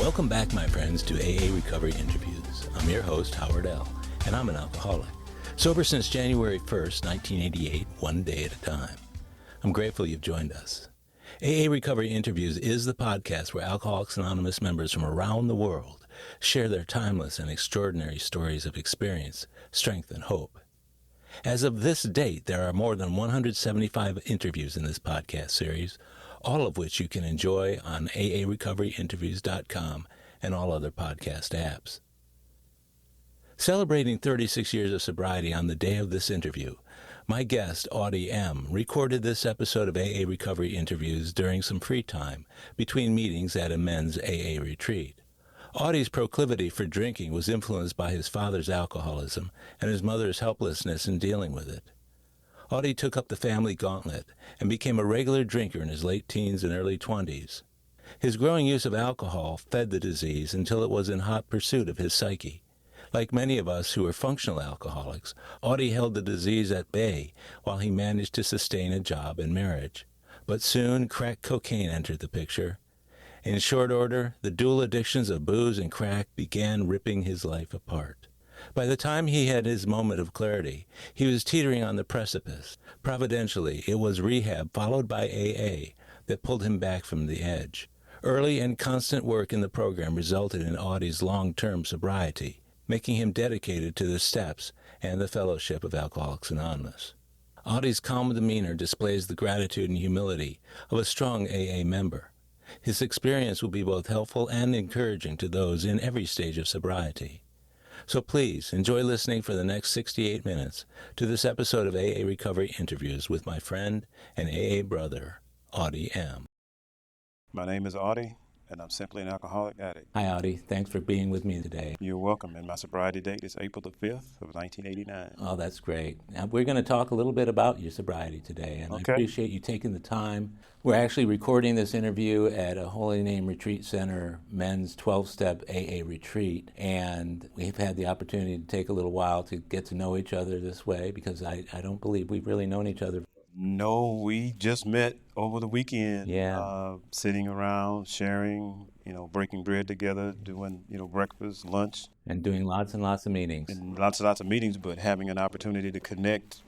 Welcome back, my friends, to AA Recovery Interviews. I'm your host, Howard L., and I'm an alcoholic. Sober since January 1st, 1988, one day at a time. I'm grateful you've joined us. AA Recovery Interviews is the podcast where Alcoholics Anonymous members from around the world share their timeless and extraordinary stories of experience, strength, and hope. As of this date, there are more than 175 interviews in this podcast series, all of which you can enjoy on aarecoveryinterviews.com and all other podcast apps. Celebrating 36 years of sobriety on the day of this interview, my guest, Audie M, recorded this episode of AA Recovery Interviews during some free time between meetings at a men's AA retreat. Audie's proclivity for drinking was influenced by his father's alcoholism and his mother's helplessness in dealing with it. Audie took up the family gauntlet and became a regular drinker in his late teens and early 20s. His growing use of alcohol fed the disease until it was in hot pursuit of his psyche. Like many of us who are functional alcoholics, Audie held the disease at bay while he managed to sustain a job and marriage. But soon, crack cocaine entered the picture. In short order, the dual addictions of booze and crack began ripping his life apart. By the time he had his moment of clarity, he was teetering on the precipice. Providentially, it was rehab followed by AA that pulled him back from the edge. Early and constant work in the program resulted in Audie's long-term sobriety, making him dedicated to the steps and the fellowship of Alcoholics Anonymous. Audie's calm demeanor displays the gratitude and humility of a strong AA member. His experience will be both helpful and encouraging to those in every stage of sobriety. So please enjoy listening for the next 68 minutes to this episode of AA Recovery Interviews with my friend and AA brother, Audie M. My name is Audie, and I'm simply an alcoholic addict. Hi, Audie. Thanks for being with me today. You're welcome, and my sobriety date is April the 5th of 1989. Oh, that's great. Now, we're going to talk a little bit about your sobriety today, and Okay. I appreciate you taking the time. We're actually recording this interview at a Holy Name Retreat Center men's 12-step AA retreat, and we've had the opportunity to take a little while to get to know each other this way, because I don't believe we've really known each other. No, we just met over the weekend. Yeah. Sitting around, sharing, breaking bread together, doing, breakfast, lunch. And doing lots and lots of meetings. And lots of meetings, but having an opportunity to connect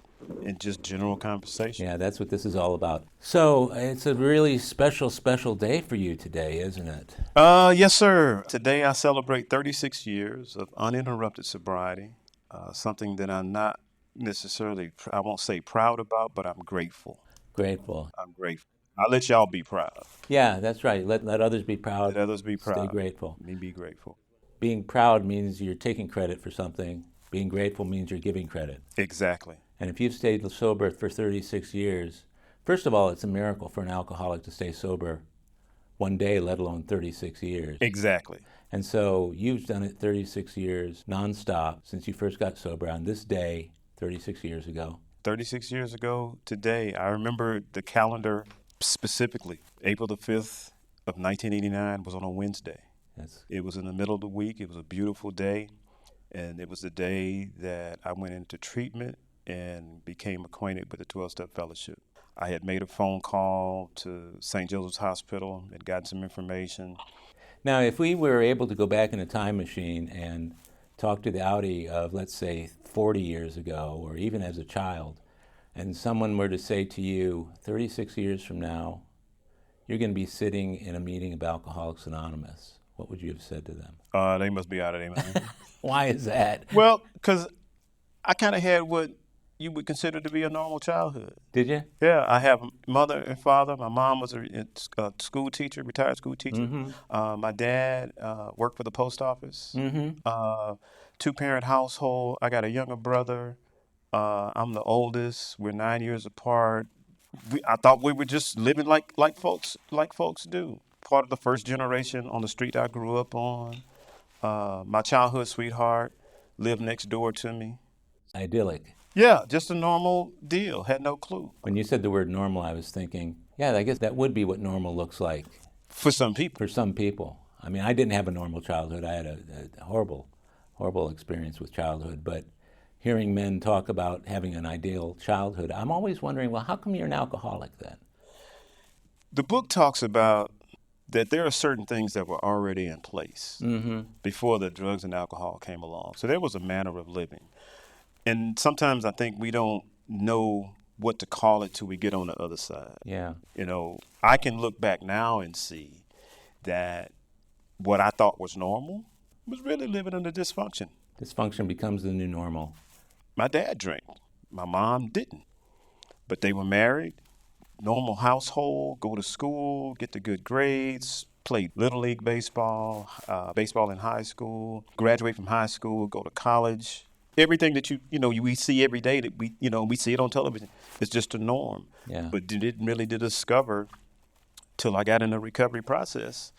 in just general conversation. Yeah, that's what this is all about. So it's a really special day for you today, isn't it? Yes, sir. Today I celebrate 36 years of uninterrupted sobriety, something that I'm not necessarily, I won't say proud about, but I'm grateful. Grateful. I'm grateful. I'll let y'all be proud. Yeah, that's right. Let others be proud. Let others be proud. Stay grateful. Me be grateful. Being proud means you're taking credit for something. Being grateful means you're giving credit. Exactly. And if you've stayed sober for 36 years, first of all, it's a miracle for an alcoholic to stay sober one day, let alone 36 years. Exactly. And so you've done it 36 years nonstop since you first got sober on this day 36 years ago. 36 years ago today, I remember the calendar specifically. April the 5th of 1989 was on a Wednesday. Yes. It was in the middle of the week. It was a beautiful day. And it was the day that I went into treatment and became acquainted with the 12-Step Fellowship. I had made a phone call to St. Joseph's Hospital and gotten some information. Now, if we were able to go back in a time machine and talk to the Audie of, let's say, 40 years ago, or even as a child, and someone were to say to you, 36 years from now, you're going to be sitting in a meeting of Alcoholics Anonymous, what would you have said to them? They must be out of their mind. Why is that? Well, because I kind of had what you would consider to be a normal childhood. Did you? Yeah, I have mother and father. My mom was a school teacher, retired school teacher. Mm-hmm. My dad worked for the post office. Mm-hmm. Two-parent household. I got a younger brother. I'm the oldest. We're 9 years apart. I thought we were just living like folks do. Part of the first generation on the street I grew up on. My childhood sweetheart lived next door to me. Idyllic. Yeah, just a normal deal. Had no clue. When you said the word normal, I was thinking, yeah, I guess that would be what normal looks like. For some people. For some people. I mean, I didn't have a normal childhood. I had a horrible experience with childhood. But hearing men talk about having an ideal childhood, I'm always wondering, well, how come you're an alcoholic then? The book talks about that there are certain things that were already in place before the drugs and alcohol came along. So there was a manner of living. And sometimes I think we don't know what to call it till we get on the other side. Yeah. You know, I can look back now and see that what I thought was normal was really living under dysfunction. Dysfunction becomes the new normal. My dad drank. My mom didn't. But they were married, normal household, go to school, get the good grades, play Little League baseball, baseball in high school, graduate from high school, go to college. Everything that we see every day that we see it on television. It's just a norm. Yeah. But didn't really discover till I got in the recovery process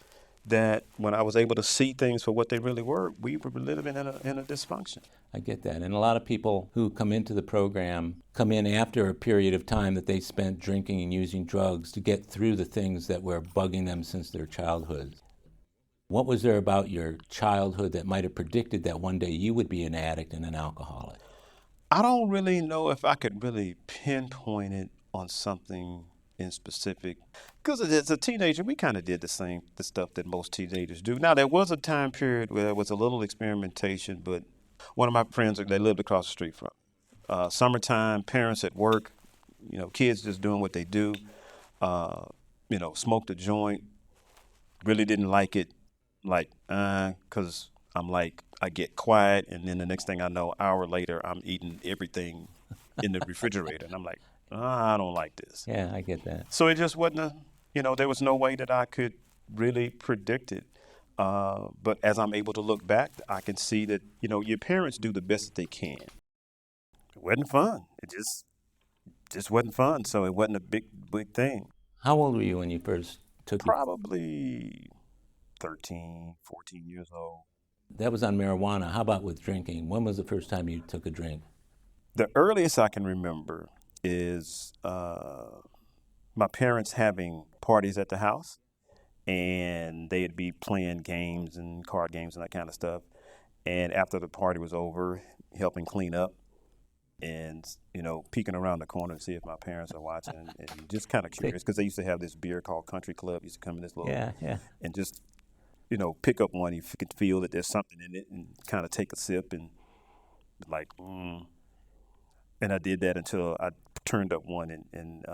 that when I was able to see things for what they really were, we were living in a dysfunction. I get that. And a lot of people who come into the program come in after a period of time that they spent drinking and using drugs to get through the things that were bugging them since their childhood. What was there about your childhood that might have predicted that one day you would be an addict and an alcoholic? I don't really know if I could really pinpoint it on something in specific. Because as a teenager, we kind of did the stuff that most teenagers do. Now, there was a time period where there was a little experimentation, but one of my friends, they lived across the street from. Summertime, parents at work, kids just doing what they do, smoked a joint, really didn't like it, because I get quiet, and then the next thing I know, an hour later, I'm eating everything in the refrigerator, and I'm like, I don't like this. Yeah, I get that. So it just wasn't there was no way that I could really predict it. But as I'm able to look back, I can see that, your parents do the best that they can. It wasn't fun. It just wasn't fun. So it wasn't a big thing. How old were you when you first took it? Probably 13, 14 years old. That was on marijuana. How about with drinking? When was the first time you took a drink? The earliest I can remember is my parents having parties at the house, and they'd be playing games and card games and that kind of stuff. And after the party was over, helping clean up and, peeking around the corner to see if my parents are watching, and just kind of curious because they used to have this beer called Country Club. Used to come in this little, and just, pick up one. You could feel that there's something in it and kind of take a sip and And I did that until I turned up one, and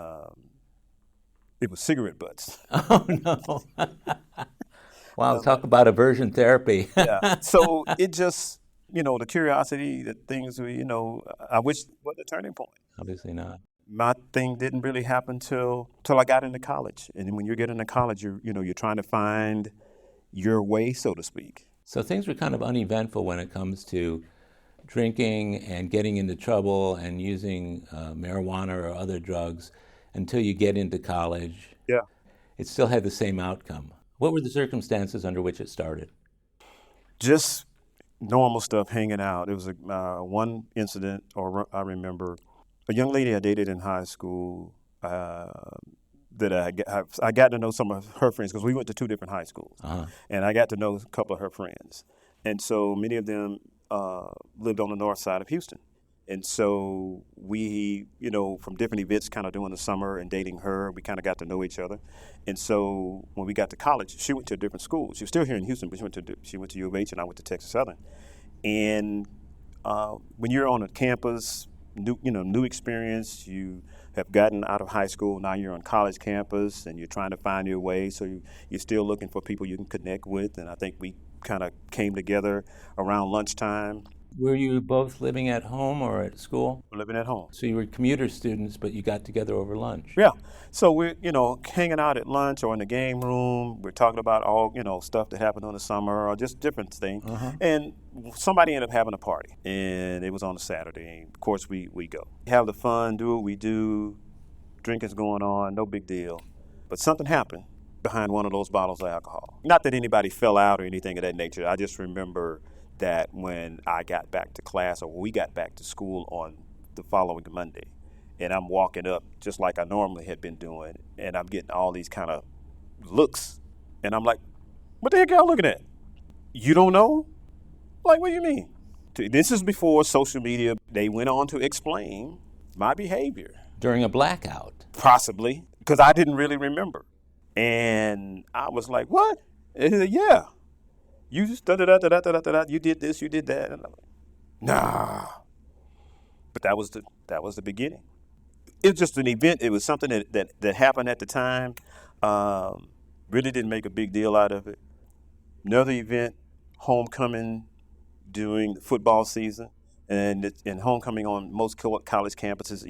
it was cigarette butts. Oh, no. Wow, talk about aversion therapy. Yeah. So it just, the curiosity, the things, I wish was the turning point. Obviously not. My thing didn't really happen till I got into college. And when you're getting into college, you're trying to find your way, so to speak. So things were kind of uneventful when it comes to drinking and getting into trouble and using marijuana or other drugs until you get into college. Yeah. It still had the same outcome. What were the circumstances under which it started? Just normal stuff, hanging out. It was one incident, I remember a young lady I dated in high school that I got to know some of her friends because we went to two different high schools. Uh-huh. And I got to know a couple of her friends. And so many of them lived on the north side of Houston. And so we, from different events kind of during the summer and dating her, we kind of got to know each other. And so when we got to college, she went to a different school. She was still here in Houston, but she went to U of H and I went to Texas Southern. And when you're on a campus, new experience, you have gotten out of high school, now you're on college campus and you're trying to find your way. So you're still looking for people you can connect with. And I think we kind of came together around lunchtime. Were you both living at home or at school? Living at home. So you were commuter students, but you got together over lunch. Yeah. So we're, hanging out at lunch or in the game room. We're talking about all, stuff that happened in the summer or just different things. Uh-huh. And somebody ended up having a party. And it was on a Saturday. And of course, we go. Have the fun, do what we do. Drinking's going on, no big deal. But something happened behind one of those bottles of alcohol. Not that anybody fell out or anything of that nature. I just remember that when I got back to class or we got back to school on the following Monday, and I'm walking up just like I normally had been doing, and I'm getting all these kind of looks, and I'm like, what the heck y'all looking at? You don't know? Like, what do you mean? This is before social media. They went on to explain my behavior. During a blackout? Possibly, because I didn't really remember. And I was like, what? And he said, yeah. You just da-da-da-da-da-da-da-da. You did this, you did that. And I'm like, nah. But that was the beginning. It was just an event. It was something that happened at the time. Um, really didn't make a big deal out of it. Another event, homecoming during the football season, and homecoming on most college campuses.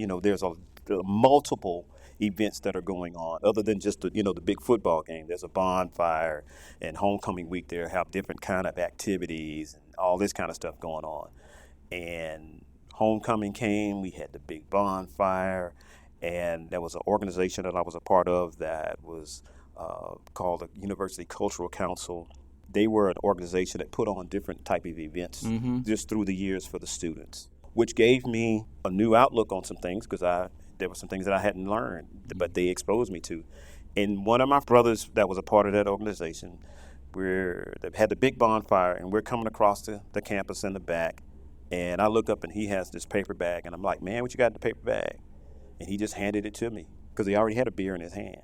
There are multiple events that are going on other than just the big football game. There's a bonfire, and homecoming week there have different kind of activities and all this kind of stuff going on. And homecoming came, we had the big bonfire, and there was an organization that I was a part of that was called the University Cultural Council. They were an organization that put on different type of events just through the years for the students, which gave me a new outlook on some things because there were some things that I hadn't learned, but they exposed me to. And one of my brothers that was a part of that organization, they had the big bonfire, and we're coming across the campus in the back. And I look up, and he has this paper bag, and I'm like, man, what you got in the paper bag? And he just handed it to me because he already had a beer in his hand.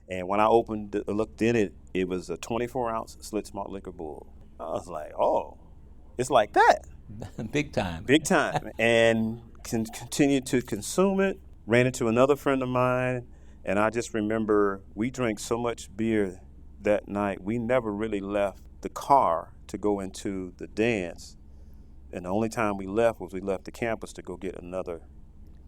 And when I looked in it, it was a 24-ounce Schlitz malt liquor bull. I was like, oh, it's like that. Big time. Big time. And continued to consume it. Ran into another friend of mine, and I just remember we drank so much beer that night, we never really left the car to go into the dance. And the only time we left was we left the campus to go get another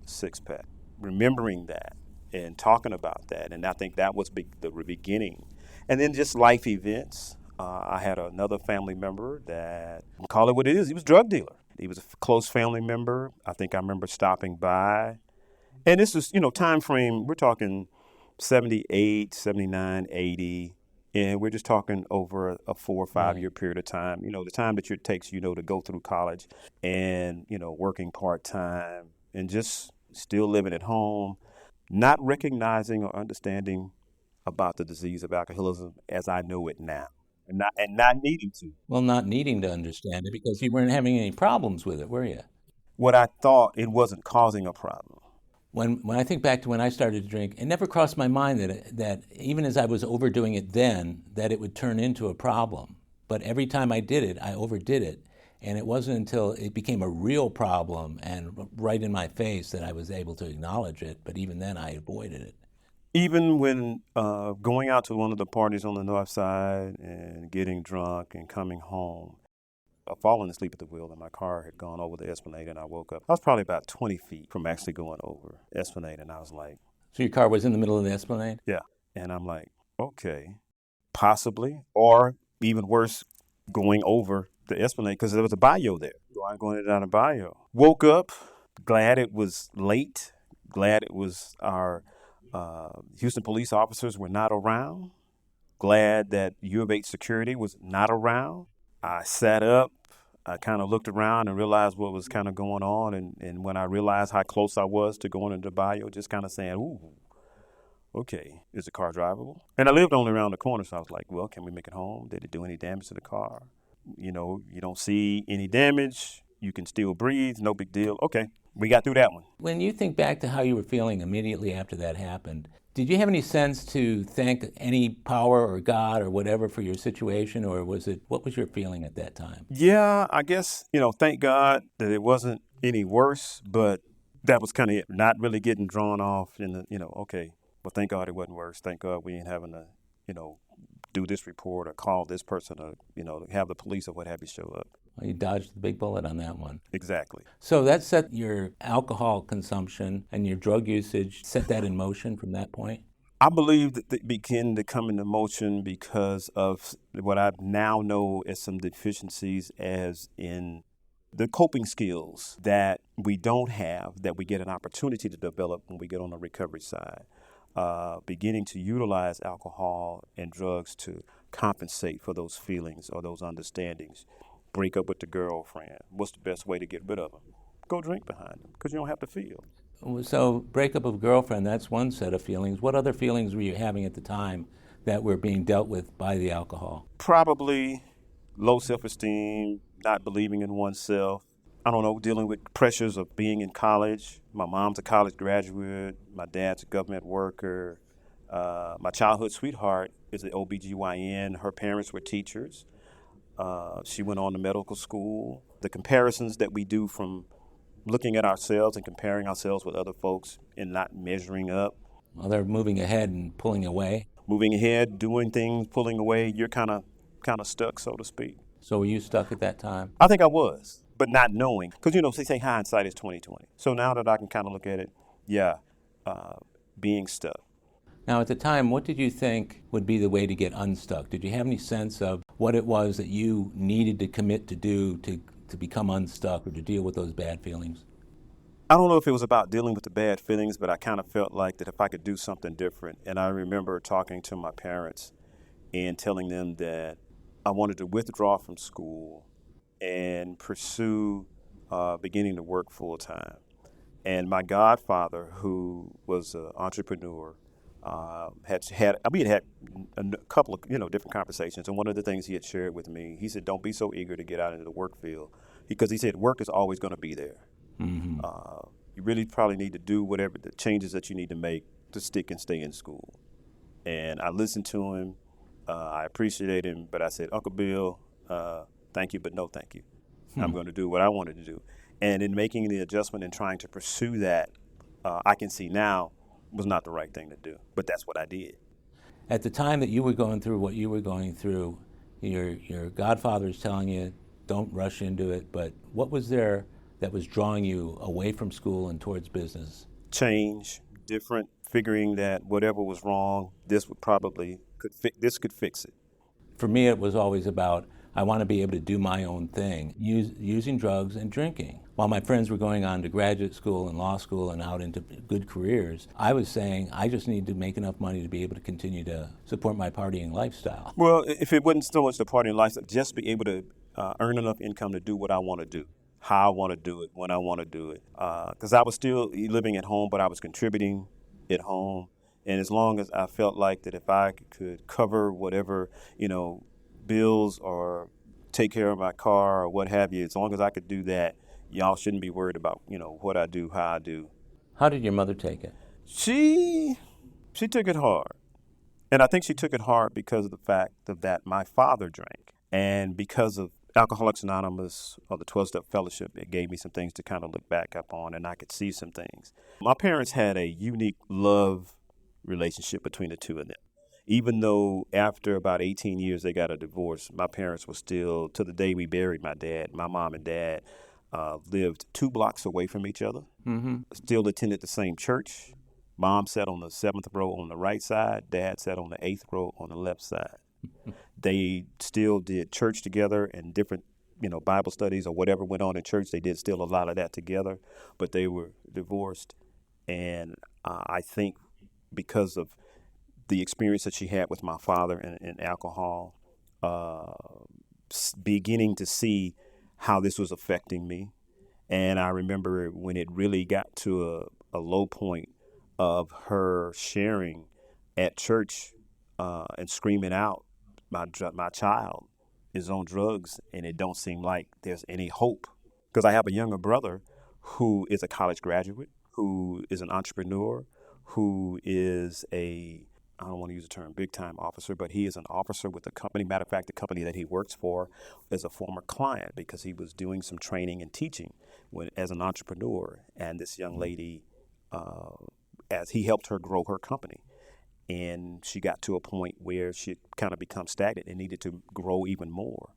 six-pack. Remembering that and talking about that, and I think that was the beginning. And then just life events. I had another family member that, call it what it is, he was a drug dealer. He was a close family member. I think I remember stopping by. And this was, time frame, we're talking 78, 79, 80. And we're just talking over a 4 or 5 year period of time. The time that it takes, to go through college and, working part-time and just still living at home, not recognizing or understanding about the disease of alcoholism as I know it now, and not needing to. Well, not needing to understand it because you weren't having any problems with it, were you? What I thought, it wasn't causing a problem. When I think back to when I started to drink, it never crossed my mind that even as I was overdoing it then, that it would turn into a problem. But every time I did it, I overdid it. And it wasn't until it became a real problem and right in my face that I was able to acknowledge it. But even then, I avoided it. Even when going out to one of the parties on the north side and getting drunk and coming home, falling asleep at the wheel, and my car had gone over the Esplanade, and I woke up. I was probably about 20 feet from actually going over Esplanade, and I was like... So your car was in the middle of the Esplanade? Yeah. And I'm like, okay, possibly, or even worse, going over the Esplanade, because there was a bayou there. I'm going down a bayou. Woke up, glad it was late, glad it was our Houston police officers were not around, glad that U of H security was not around. I sat up, I kind of looked around and realized what was kind of going on. And when I realized how close I was to going into the bayou, just kind of saying, ooh, okay, is the car drivable? And I lived only around the corner, so I was like, well, can we make it home? Did it do any damage to the car? You don't see any damage. You can still breathe, no big deal. Okay, we got through that one. When you think back to how you were feeling immediately after that happened, did you have any sense to thank any power or God or whatever for your situation, or what was your feeling at that time? Yeah, I guess, thank God that it wasn't any worse, but that was kind of it. Not really getting drawn off in the, okay, well, thank God it wasn't worse. Thank God we ain't having to, do this report or call this person or, have the police or what have you show up. Well, you dodged the big bullet on that one. Exactly. So that set your alcohol consumption and your drug usage, set that in motion from that point? I believe that it began to come into motion because of what I now know as some deficiencies as in the coping skills that we don't have, that we get an opportunity to develop when we get on the recovery side. Beginning to utilize alcohol and drugs to compensate for those feelings or those understandings. Break up with the girlfriend. What's the best way to get rid of them? Go drink behind them because you don't have to feel. So breakup of girlfriend, that's one set of feelings. What other feelings were you having at the time that were being dealt with by the alcohol? Probably low self-esteem, not believing in oneself. I don't know, dealing with pressures of being in college. My mom's a college graduate. My dad's a government worker. My childhood sweetheart is an OBGYN. Her parents were teachers. She went on to medical school. The comparisons that we do from looking at ourselves and comparing ourselves with other folks and not measuring up, Well, they're moving ahead and pulling away. moving ahead, doing things, pulling away, you're kind of stuck, so to speak. So were you stuck at that time? I think I was, but not knowing, because they say hindsight is 20/20. So now that I can kind of look at it, yeah, being stuck. Now, at the time, what did you think would be the way to get unstuck? Did you have any sense of what it was that you needed to commit to do to become unstuck or to deal with those bad feelings? I don't know if it was about dealing with the bad feelings, but I kind of felt like that if I could do something different. And I remember talking to my parents and telling them that I wanted to withdraw from school and pursue beginning to work full time. And my godfather, who was an entrepreneur, we had had a couple of different conversations. And one of the things he had shared with me, he said, "Don't be so eager to get out into the work field," because he said work is always going to be there. Mm-hmm. You really probably need to do whatever the changes that you need to make to stick and stay in school. And I listened to him. I appreciate him, but I said, "Uncle Bill, thank you, but no thank you. I'm going to do what I wanted to do." And in making the adjustment and trying to pursue that, I can see now was not the right thing to do. But that's what I did. At the time that you were going through what you were going through, your godfather is telling you, don't rush into it, but what was there that was drawing you away from school and towards business? Change, different, figuring that whatever was wrong, this could fix it. For me, it was always about, I want to be able to do my own thing, using drugs and drinking. While my friends were going on to graduate school and law school and out into good careers, I was saying, I just need to make enough money to be able to continue to support my partying lifestyle. Well, if it wasn't so much the partying lifestyle, just be able to earn enough income to do what I want to do, how I want to do it, when I want to do it. Because I was still living at home, but I was contributing at home. And as long as I felt like that if I could cover whatever, bills or take care of my car or what have you, as long as I could do that, y'all shouldn't be worried about, what I do, how I do. How did your mother take it? She took it hard. And I think she took it hard because of the fact that my father drank. And because of Alcoholics Anonymous or the 12-Step Fellowship, it gave me some things to kind of look back up on, and I could see some things. My parents had a unique love relationship between the two of them. Even though after about 18 years they got a divorce, my parents were still, to the day we buried my dad, my mom and dad lived 2 blocks away from each other, still attended the same church. Mom sat on the 7th row on the right side, Dad sat on the 8th row on the left side. They still did church together and different, Bible studies or whatever went on in church. They did still a lot of that together, but they were divorced. And I think because of the experience that she had with my father and alcohol, beginning to see how this was affecting me. And I remember when it really got to a low point of her sharing at church and screaming out, my child is on drugs and it don't seem like there's any hope. Because I have a younger brother who is a college graduate, who is an entrepreneur, who is I don't want to use the term big time officer, but he is an officer with the company. Matter of fact, the company that he works for is a former client because he was doing some training and teaching as an entrepreneur. And this young lady, as he helped her grow her company, and she got to a point where she kind of become stagnant and needed to grow even more.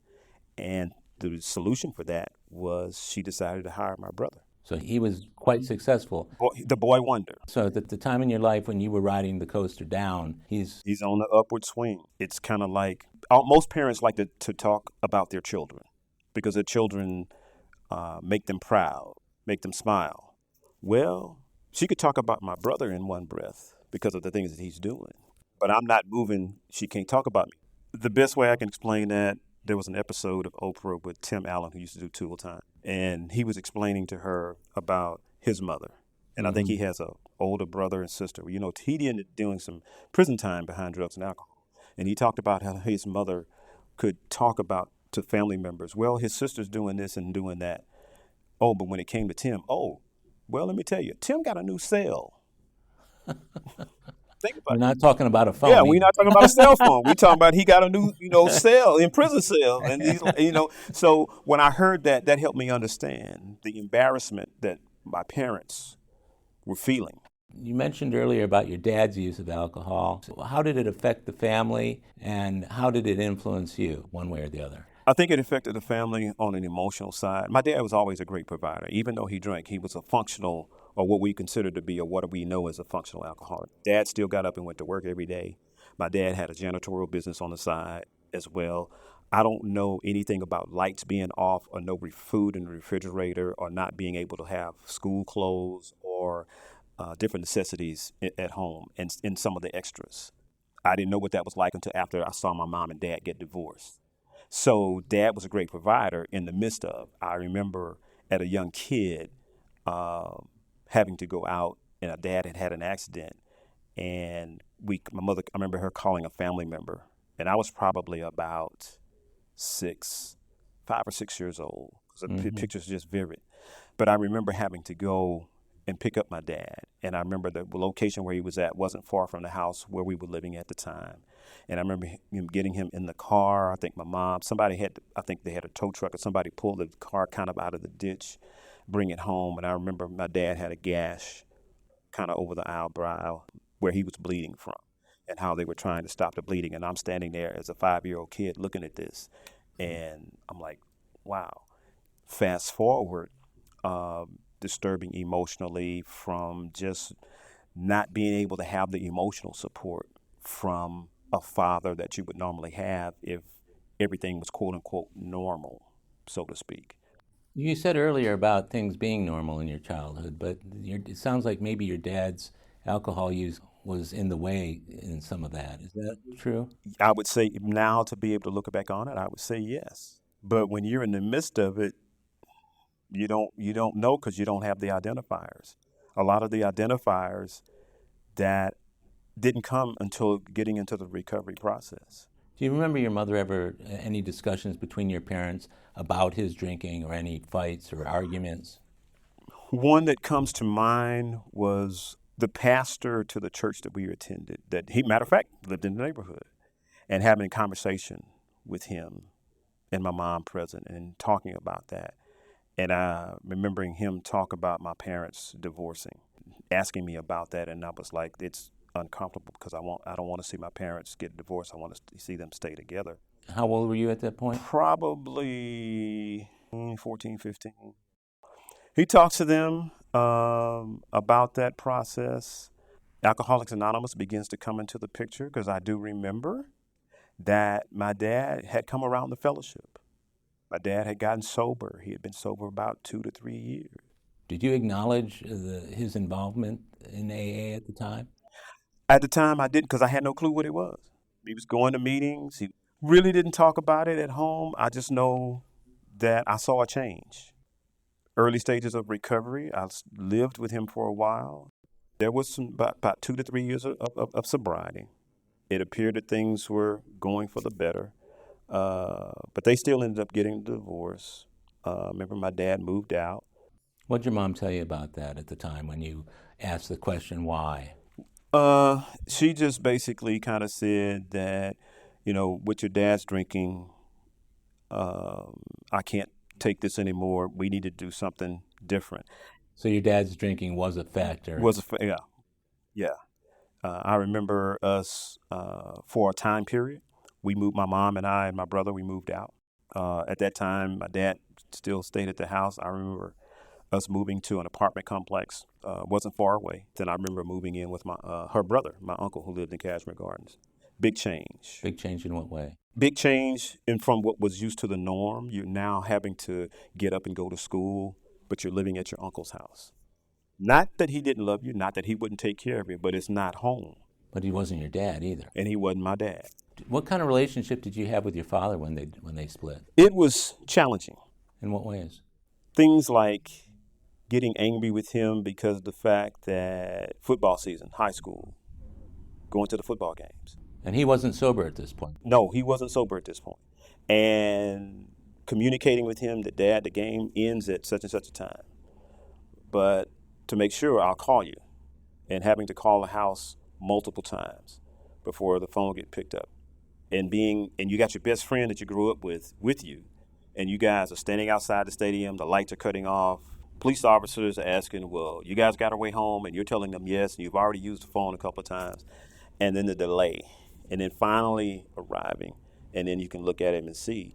And the solution for that was she decided to hire my brother. So he was quite successful. The boy wonder. So at the time in your life when you were riding the coaster down, he's on the upward swing. It's kind of like most parents like to talk about their children because their children make them proud, make them smile. Well, she could talk about my brother in one breath because of the things that he's doing. But I'm not moving. She can't talk about me. The best way I can explain that, there was an episode of Oprah with Tim Allen, who used to do Tool Time. And he was explaining to her about his mother. And I think he has a older brother and sister. He ended up doing some prison time behind drugs and alcohol. And he talked about how his mother could talk about to family members, well, his sister's doing this and doing that. Oh, but when it came to Tim, well, let me tell you, Tim got a new cell. Think about We're it. not talking about a phone. Yeah, we're not talking about a cell phone. We're talking about he got a new, cell in prison cell, and these, So when I heard that, that helped me understand the embarrassment that my parents were feeling. You mentioned earlier about your dad's use of alcohol. So how did it affect the family, and how did it influence you, one way or the other? I think it affected the family on an emotional side. My dad was always a great provider. Even though he drank, he was a functional, or what we consider to be, or what we know as a functional alcoholic. Dad still got up and went to work every day. My dad had a janitorial business on the side as well. I don't know anything about lights being off, or no food in the refrigerator, or not being able to have school clothes, or different necessities at home, and some of the extras. I didn't know what that was like until after I saw my mom and dad get divorced. So dad was a great provider in the midst of. I remember at a young kid having to go out, and a dad had had an accident, and my mother, I remember her calling a family member, and I was probably about 5 or 6 years old. So the picture's just vivid. But I remember having to go and pick up my dad. And I remember the location where he was at wasn't far from the house where we were living at the time. And I remember getting him in the car. I think my mom, I think they had a tow truck, or somebody pulled the car kind of out of the ditch, bring it home. And I remember my dad had a gash kind of over the eyebrow where he was bleeding from, and how they were trying to stop the bleeding. And I'm standing there as a 5-year-old kid looking at this. And I'm like, wow. Fast forward, disturbing emotionally from just not being able to have the emotional support from a father that you would normally have if everything was quote unquote normal, so to speak. You said earlier about things being normal in your childhood, but it sounds like maybe your dad's alcohol use was in the way in some of that. Is that true? I would say now, to be able to look back on it, I would say yes. But when you're in the midst of it, you don't know, because you don't have the identifiers. A lot of the identifiers that didn't come until getting into the recovery process. Do you remember your mother ever, any discussions between your parents about his drinking, or any fights or arguments? One that comes to mind was the pastor to the church that we attended, that he, matter of fact, lived in the neighborhood, and having a conversation with him and my mom present, and talking about that. And remembering him talk about my parents divorcing, asking me about that, and I was like, it's uncomfortable, because I don't want to see my parents get divorced. I want to see them stay together. How old were you at that point? Probably 14, 15. He talks to them about that process. Alcoholics Anonymous begins to come into the picture, because I do remember that my dad had come around the fellowship. My dad had gotten sober. He had been sober about 2 to 3 years. Did you acknowledge his involvement in AA at the time? At the time, I didn't, because I had no clue what it was. He was going to meetings. He really didn't talk about it at home. I just know that I saw a change. Early stages of recovery, I lived with him for a while. There was about 2 to 3 years of sobriety. It appeared that things were going for the better. But they still ended up getting a divorce. Remember, my dad moved out. What did your mom tell you about that at the time when you asked the question why? She just basically kind of said that, with your dad's drinking, I can't take this anymore. We need to do something different. So your dad's drinking was a factor. Yeah. I remember us for a time period. My mom and I and my brother, we moved out. At that time, my dad still stayed at the house. I remember us moving to an apartment complex. Wasn't far away. Then I remember moving in with her brother, my uncle, who lived in Cashmere Gardens. Big change. Big change in what way? Big change in from what was used to the norm. You're now having to get up and go to school, but you're living at your uncle's house. Not that he didn't love you, not that he wouldn't take care of you, but it's not home. But he wasn't your dad either. And he wasn't my dad. What kind of relationship did you have with your father when they split? It was challenging. In what ways? Things like getting angry with him because of the fact that football season, high school, going to the football games. And he wasn't sober at this point? No, he wasn't sober at this point. And communicating with him that, Dad, the game ends at such and such a time. But to make sure, I'll call you. And having to call the house multiple times before the phone get picked up. And you got your best friend that you grew up with you, and you guys are standing outside the stadium, the lights are cutting off. Police officers are asking, well, you guys got our way home, and you're telling them yes, and you've already used the phone a couple of times. And then the delay, and then finally arriving, and then you can look at him and see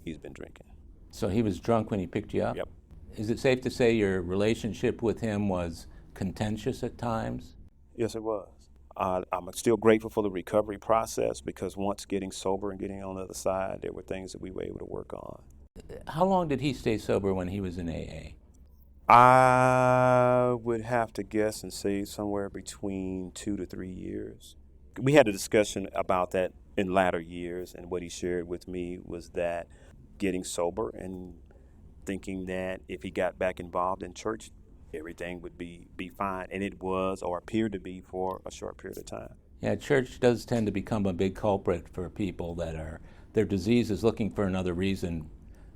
he's been drinking. So he was drunk when he picked you up? Yep. Is it safe to say your relationship with him was contentious at times? Yes, it was. I'm still grateful for the recovery process, because once getting sober and getting on the other side, there were things that we were able to work on. How long did he stay sober when he was in AA? I would have to guess and say somewhere between 2 to 3 years. We had a discussion about that in latter years, and what he shared with me was that getting sober and thinking that if he got back involved in church, everything would be fine. And it was, or appeared to be, for a short period of time. Yeah, church does tend to become a big culprit for people that are, their disease is looking for another reason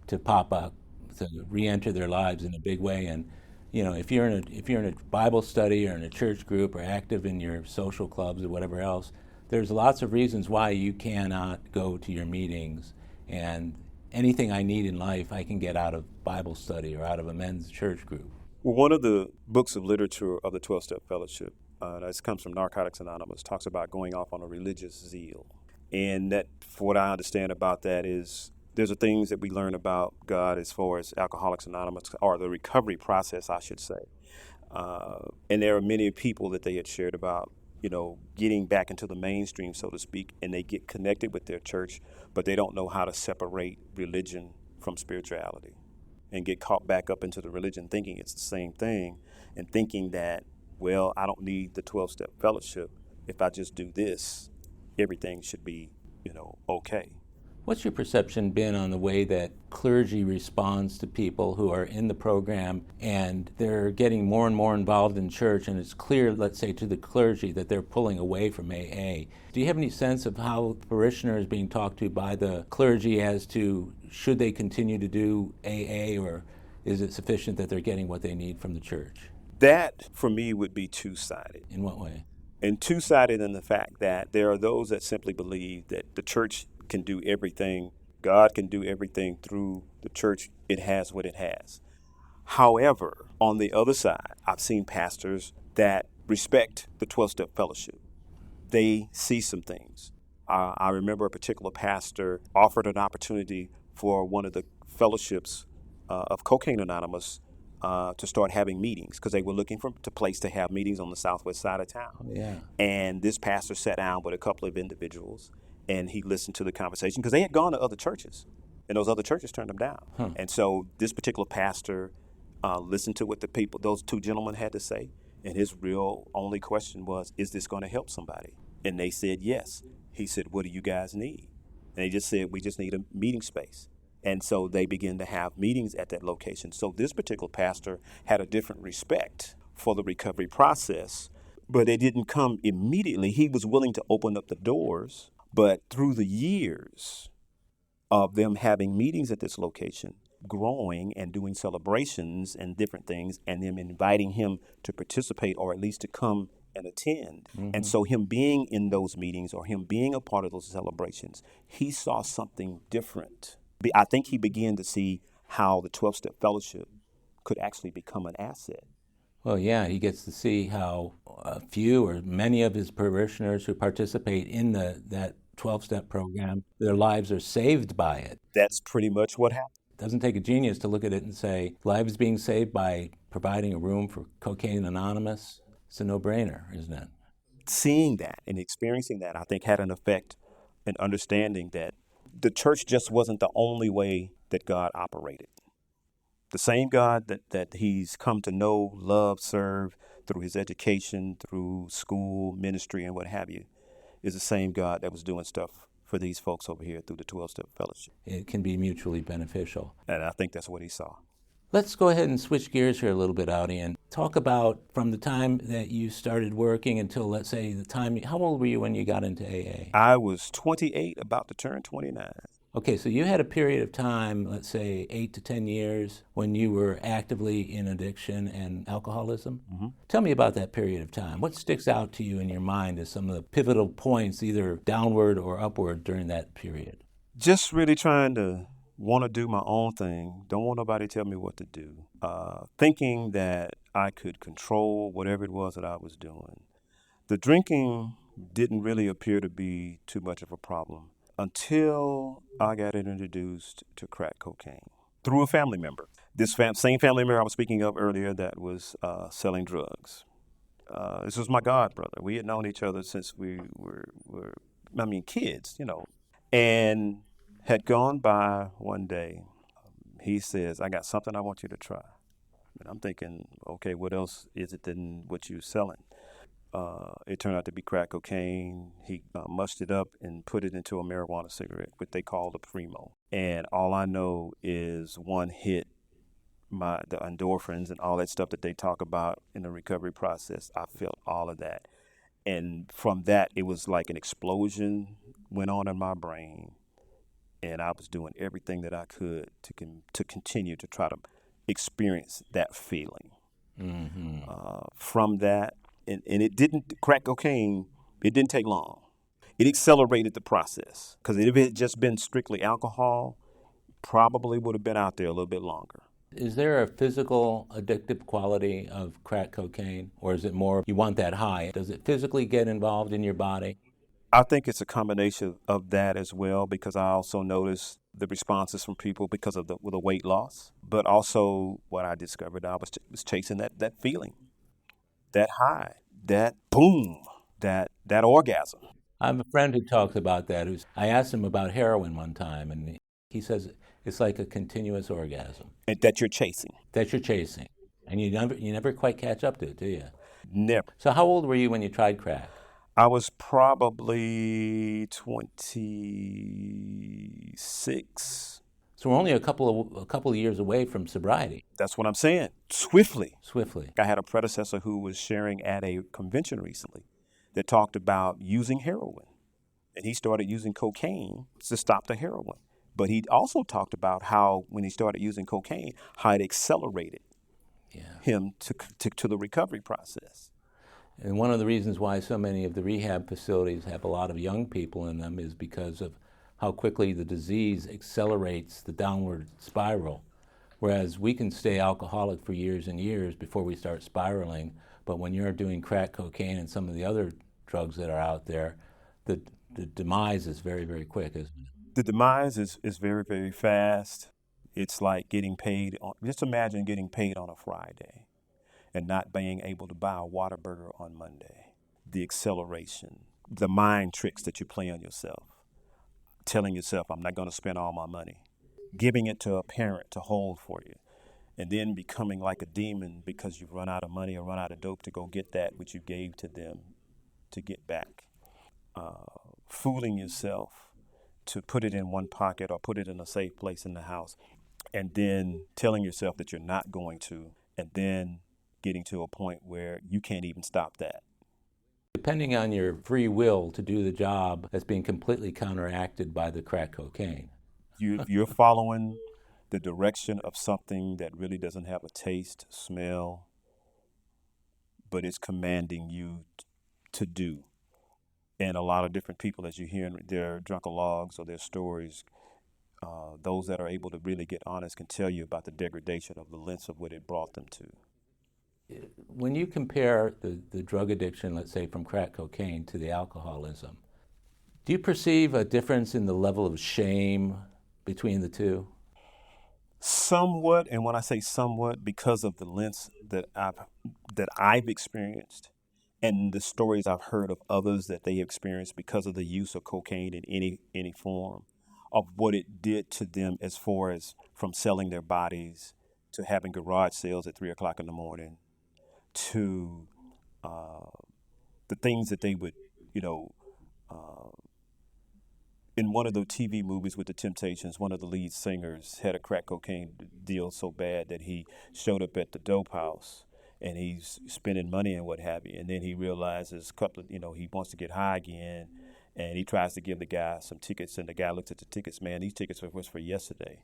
to pop up, to re-enter their lives in a big way. And you know, if you're in a Bible study or in a church group or active in your social clubs or whatever else, there's lots of reasons why you cannot go to your meetings. And anything I need in life, I can get out of Bible study or out of a men's church group. Well, one of the books of literature of the 12-Step Fellowship, this comes from Narcotics Anonymous, talks about going off on a religious zeal. And that, for what I understand about that, is there's things that we learn about God as far as Alcoholics Anonymous, or the recovery process, I should say. And there are many people that they had shared about, getting back into the mainstream, so to speak, and they get connected with their church, but they don't know how to separate religion from spirituality, and get caught back up into the religion thinking it's the same thing, and thinking that, well, I don't need the 12-step fellowship. If I just do this, everything should be, okay. What's your perception been on the way that clergy responds to people who are in the program and they're getting more and more involved in church, and it's clear, let's say, to the clergy that they're pulling away from AA? Do you have any sense of how parishioners being talked to by the clergy as to should they continue to do AA, or is it sufficient that they're getting what they need from the church? That, for me, would be two-sided. In what way? And two-sided in the fact that there are those that simply believe that the church can do everything, God can do everything through the church. It has what it has. However, on the other side, I've seen pastors that respect the 12-step fellowship. They see some things. I remember a particular pastor offered an opportunity for one of the fellowships of Cocaine Anonymous to start having meetings, because they were looking for a place to have meetings on the southwest side of town. Oh, yeah. And this pastor sat down with a couple of individuals, and he listened to the conversation, because they had gone to other churches, and those other churches turned them down. And so this particular pastor listened to what those two gentlemen had to say, and his real only question was, is this going to help somebody? And they said yes. He said, what do you guys need? And they just said, we just need a meeting space. And so they began to have meetings at that location. So this particular pastor had a different respect for the recovery process, but it didn't come immediately. He was willing to open up the doors, but through the years of them having meetings at this location, growing and doing celebrations and different things, and them inviting him to participate, or at least to come and attend. Mm-hmm. And so him being in those meetings, or him being a part of those celebrations, he saw something different. I think he began to see how the 12-step fellowship could actually become an asset. Well, yeah, he gets to see how a few or many of his parishioners who participate in that 12-step program, their lives are saved by it. That's pretty much what happened. It doesn't take a genius to look at it and say, lives being saved by providing a room for Cocaine Anonymous. It's a no-brainer, isn't it? Seeing that and experiencing that, I think, had an effect in understanding that the church just wasn't the only way that God operated. The same God that he's come to know, love, serve through his education, through school, ministry, and what have you, is the same God that was doing stuff for these folks over here through the 12-step fellowship. It can be mutually beneficial. And I think that's what he saw. Let's go ahead and switch gears here a little bit, Audie, and talk about from the time that you started working until, let's say, how old were you when you got into AA? I was 28, about to turn 29. Okay, so you had a period of time, let's say 8 to 10 years, when you were actively in addiction and alcoholism. Hmm. Tell me about that period of time. What sticks out to you in your mind as some of the pivotal points, either downward or upward, during that period? Just really trying to want to do my own thing. Don't want nobody to tell me what to do. Thinking that I could control whatever it was that I was doing. The drinking didn't really appear to be too much of a problem until I got introduced to crack cocaine through a family member. This same family member I was speaking of earlier that was selling drugs. This was my god brother. We had known each other since we were kids, and had gone by one day. He says, "I got something I want you to try." And I'm thinking, okay, what else is it than what you're selling? It turned out to be crack cocaine. He mushed it up and put it into a marijuana cigarette, what they call the primo. And all I know is one hit, the endorphins and all that stuff that they talk about in the recovery process. I felt all of that. And from that, it was like an explosion went on in my brain. And I was doing everything that I could to continue to try to experience that feeling. Mm-hmm. From that, and it didn't, crack cocaine, it didn't take long. It accelerated the process, because if it had just been strictly alcohol, probably would have been out there a little bit longer. Is there a physical addictive quality of crack cocaine, or is it more you want that high? Does it physically get involved in your body? I think it's a combination of that as well, because I also noticed the responses from people because of the weight loss. But also what I discovered, I was chasing that feeling, that high, that boom, that orgasm. I have a friend who talks about that. I asked him about heroin one time, and he says it's like a continuous orgasm And that you're chasing. that you're chasing, and you never quite catch up to it, do you? Never. So how old were you when you tried crack? I was probably 26. So we're only a couple of years away from sobriety. That's what I'm saying. Swiftly. Swiftly. I had a predecessor who was sharing at a convention recently that talked about using heroin. And he started using cocaine to stop the heroin. But he also talked about how when he started using cocaine, how it accelerated Yeah. him to the recovery process. And one of the reasons why so many of the rehab facilities have a lot of young people in them is because of how quickly the disease accelerates the downward spiral. Whereas we can stay alcoholic for years and years before we start spiraling, but when you're doing crack cocaine and some of the other drugs that are out there, the demise is very, very quick, isn't it? The demise is very, very fast. It's like getting paid just imagine getting paid on a Friday and not being able to buy a Whataburger on Monday. The acceleration, the mind tricks that you play on yourself, telling yourself, I'm not going to spend all my money, giving it to a parent to hold for you, and then becoming like a demon because you've run out of money or run out of dope to go get that which you gave to them to get back. Fooling yourself to put it in one pocket or put it in a safe place in the house, and then telling yourself that you're not going to, and then getting to a point where you can't even stop that. Depending on your free will to do the job, that's being completely counteracted by the crack cocaine. You're following the direction of something that really doesn't have a taste, smell, but it's commanding you to do. And a lot of different people, as you hear in their drunkalogs or their stories, those that are able to really get honest can tell you about the degradation of the lengths of what it brought them to. When you compare the drug addiction, let's say from crack cocaine to the alcoholism, do you perceive a difference in the level of shame between the two? Somewhat, and when I say somewhat, because of the lengths that I've experienced, and the stories I've heard of others that they experienced because of the use of cocaine in any form, of what it did to them as far as from selling their bodies to having garage sales at 3 o'clock in the morning to the things that they would, you know, in one of the TV movies with the Temptations, one of the lead singers had a crack cocaine deal so bad that he showed up at the dope house and he's spending money and what have you. And then he realizes he wants to get high again. And he tries to give the guy some tickets, and the guy looks at the tickets. Man, these tickets was for yesterday.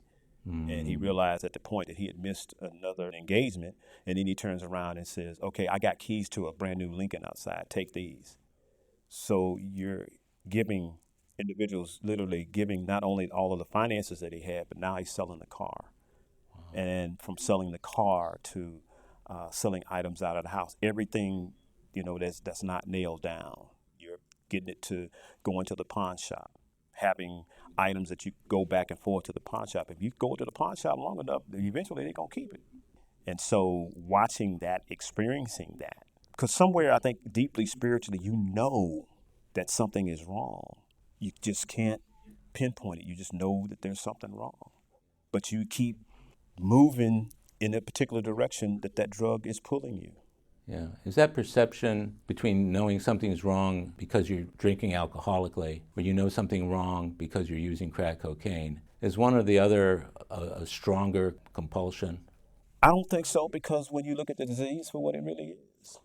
And he realized at the point that he had missed another engagement. And then he turns around and says, okay, I got keys to a brand new Lincoln outside. Take these. So you're giving individuals, literally giving not only all of the finances that he had, but now he's selling the car. Wow. And from selling the car to selling items out of the house, everything, that's not nailed down. You're getting it to going to the pawn shop, having items that you go back and forth to the pawn shop. If you go to the pawn shop long enough, eventually they're going to keep it. And so watching that, experiencing that, because somewhere I think deeply spiritually, that something is wrong. You just can't pinpoint it. You just know that there's something wrong. But you keep moving in a particular direction that drug is pulling you. Yeah. Is that perception between knowing something's wrong because you're drinking alcoholically, or you know something wrong because you're using crack cocaine, is one or the other a stronger compulsion? I don't think so, because when you look at the disease for what it really is,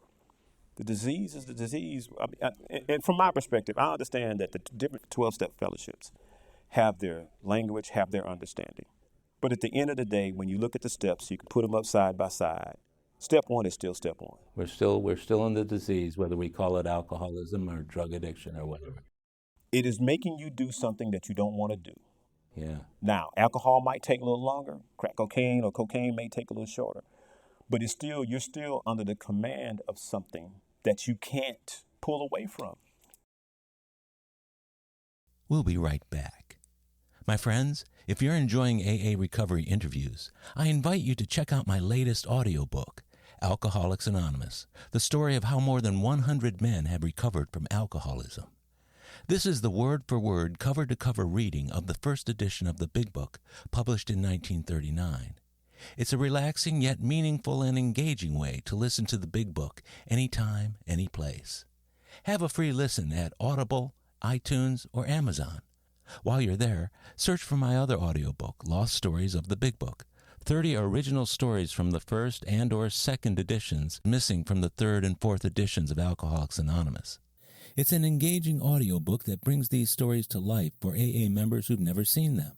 the disease is the disease. And from my perspective, I understand that the different 12-step fellowships have their language, have their understanding. But at the end of the day, when you look at the steps, you can put them up side by side. Step one is still step one. We're still in the disease, whether we call it alcoholism or drug addiction or whatever. It is making you do something that you don't want to do. Yeah. Now, alcohol might take a little longer. Crack cocaine or cocaine may take a little shorter. But you're still under the command of something that you can't pull away from. We'll be right back. My friends, if you're enjoying AA recovery interviews, I invite you to check out my latest audiobook, Alcoholics Anonymous, the story of how more than 100 men have recovered from alcoholism. This is the word-for-word, cover-to-cover reading of the first edition of the Big Book, published in 1939. It's a relaxing yet meaningful and engaging way to listen to the Big Book anytime, any place. Have a free listen at Audible, iTunes, or Amazon. While you're there, search for my other audiobook, Lost Stories of the Big Book, 30 original stories from the first and or second editions missing from the third and fourth editions of Alcoholics Anonymous. It's an engaging audiobook that brings these stories to life for AA members who've never seen them.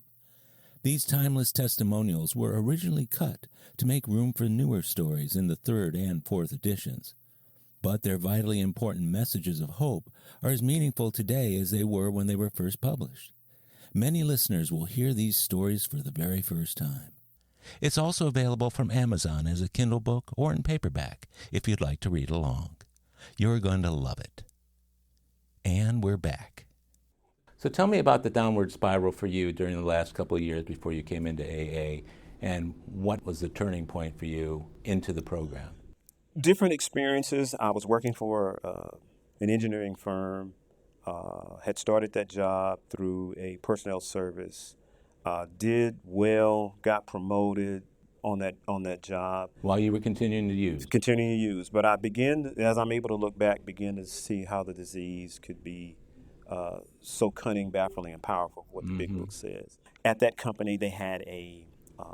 These timeless testimonials were originally cut to make room for newer stories in the third and fourth editions. But their vitally important messages of hope are as meaningful today as they were when they were first published. Many listeners will hear these stories for the very first time. It's also available from Amazon as a Kindle book or in paperback if you'd like to read along. You're going to love it. And we're back. So tell me about the downward spiral for you during the last couple of years before you came into AA, and what was the turning point for you into the program? Different experiences. I was working for an engineering firm, had started that job through a personnel service, did well, got promoted on that job. While you were continuing to use? Continuing to use. But I began, as I'm able to look back, begin to see how the disease could be so cunning, baffling, and powerful, what the Big Book says. At that company, they had a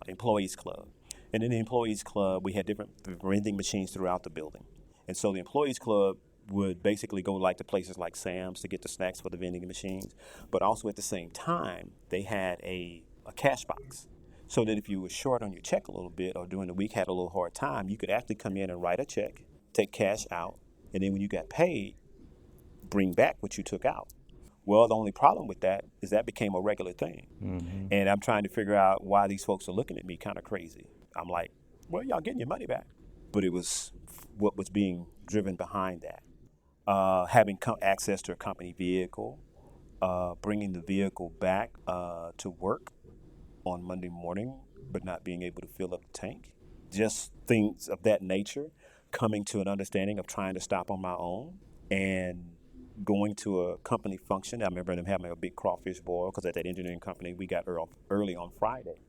employees club. And in the employees club, we had different vending machines throughout the building. And so the employees club would basically go to places like Sam's to get the snacks for the vending machines. But also at the same time, they had a cash box. So that if you were short on your check a little bit or during the week had a little hard time, you could actually come in and write a check, take cash out, and then when you got paid, bring back what you took out. Well, the only problem with that is that became a regular thing. Mm-hmm. And I'm trying to figure out why these folks are looking at me kind of crazy. I'm like, well, y'all getting your money back. But it was what was being driven behind that. Having access to a company vehicle, bringing the vehicle back to work on Monday morning, but not being able to fill up the tank. Just things of that nature, coming to an understanding of trying to stop on my own and going to a company function. I remember them having a big crawfish boil because at that engineering company, we got early on Friday.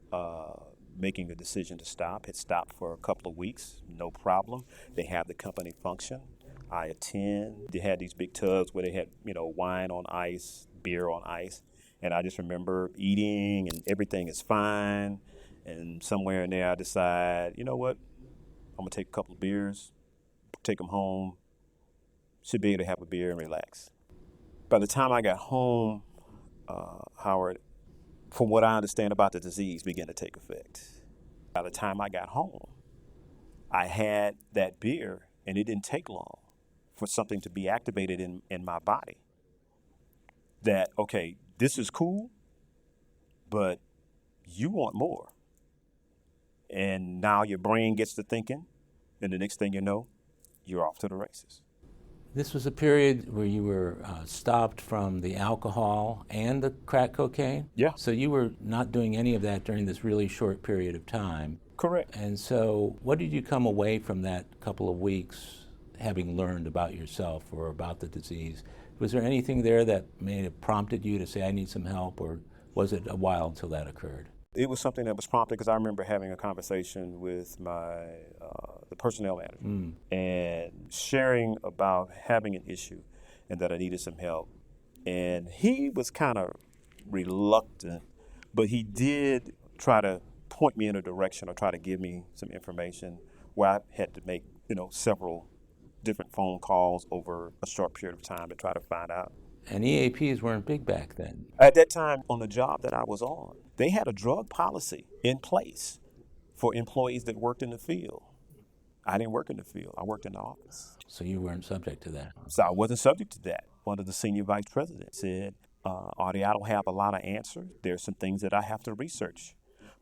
Making a decision to stop. Had stopped for a couple of weeks, no problem. They have the company function. I attend. They had these big tubs where they had, wine on ice, beer on ice. And I just remember eating and everything is fine. And somewhere in there I decide, you know what? I'm going to take a couple of beers, take them home, should be able to have a beer and relax. By the time I got home, Howard, from what I understand about the disease, began to take effect. By the time I got home, I had that beer, and it didn't take long for something to be activated in my body. That, okay, this is cool, but you want more. And now your brain gets to thinking, and the next thing you know, you're off to the races. This was a period where you were stopped from the alcohol and the crack cocaine? Yeah. So you were not doing any of that during this really short period of time. Correct. And so what did you come away from that couple of weeks having learned about yourself or about the disease? Was there anything there that may have prompted you to say, I need some help, or was it a while until that occurred? It was something that was prompted because I remember having a conversation with the personnel manager and sharing about having an issue and that I needed some help. And he was kind of reluctant, but he did try to point me in a direction or try to give me some information where I had to make, several different phone calls over a short period of time to try to find out. And EAPs weren't big back then. At that time, on the job that I was on, they had a drug policy in place for employees that worked in the field. I didn't work in the field. I worked in the office. So you weren't subject to that. So I wasn't subject to that. One of the senior vice presidents said, Audie, I don't have a lot of answers. There's some things that I have to research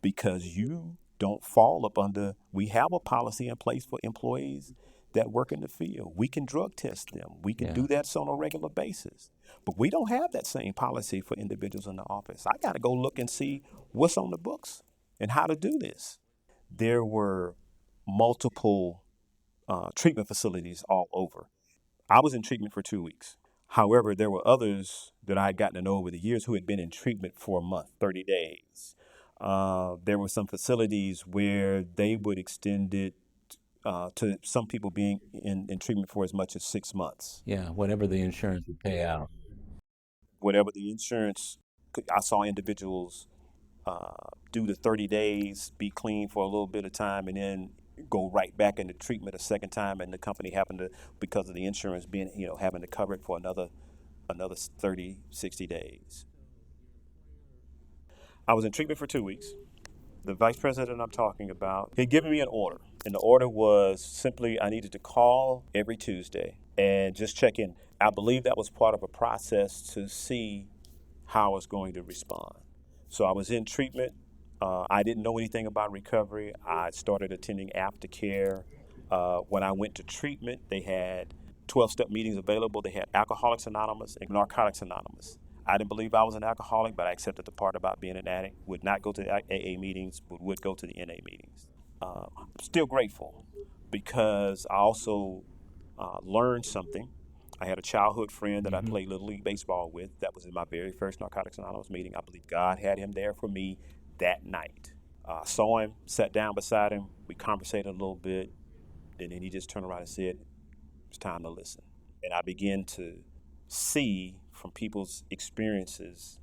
because you don't fall up under, we have a policy in place for employees that work in the field. We can drug test them. We can do that on a regular basis. But we don't have that same policy for individuals in the office. I got to go look and see what's on the books and how to do this. There were multiple treatment facilities all over. I was in treatment for 2 weeks. However, there were others that I had gotten to know over the years who had been in treatment for a month, 30 days. There were some facilities where they would extend it to some people being in treatment for as much as 6 months. Yeah, whatever the insurance would pay out. Whatever the insurance, I saw individuals do the 30 days, be clean for a little bit of time, and then go right back into treatment a second time, and the company happened to, because of the insurance being, having to cover it for another 30, 60 days. I was in treatment for 2 weeks. The vice president I'm talking about, he had given me an order, and the order was simply I needed to call every Tuesday and just check in. I believe that was part of a process to see how I was going to respond. So I was in treatment. I didn't know anything about recovery. I started attending aftercare. When I went to treatment, they had 12-step meetings available. They had Alcoholics Anonymous and Narcotics Anonymous. I didn't believe I was an alcoholic, but I accepted the part about being an addict. Would not go to the AA meetings, but would go to the NA meetings. I'm still grateful because I also learned something. I had a childhood friend that I played Little League Baseball with. That was in my very first Narcotics Anonymous meeting. I believe God had him there for me that night. I saw him, sat down beside him. We conversated a little bit. And then he just turned around and said, it's time to listen. And I began to see from people's experiences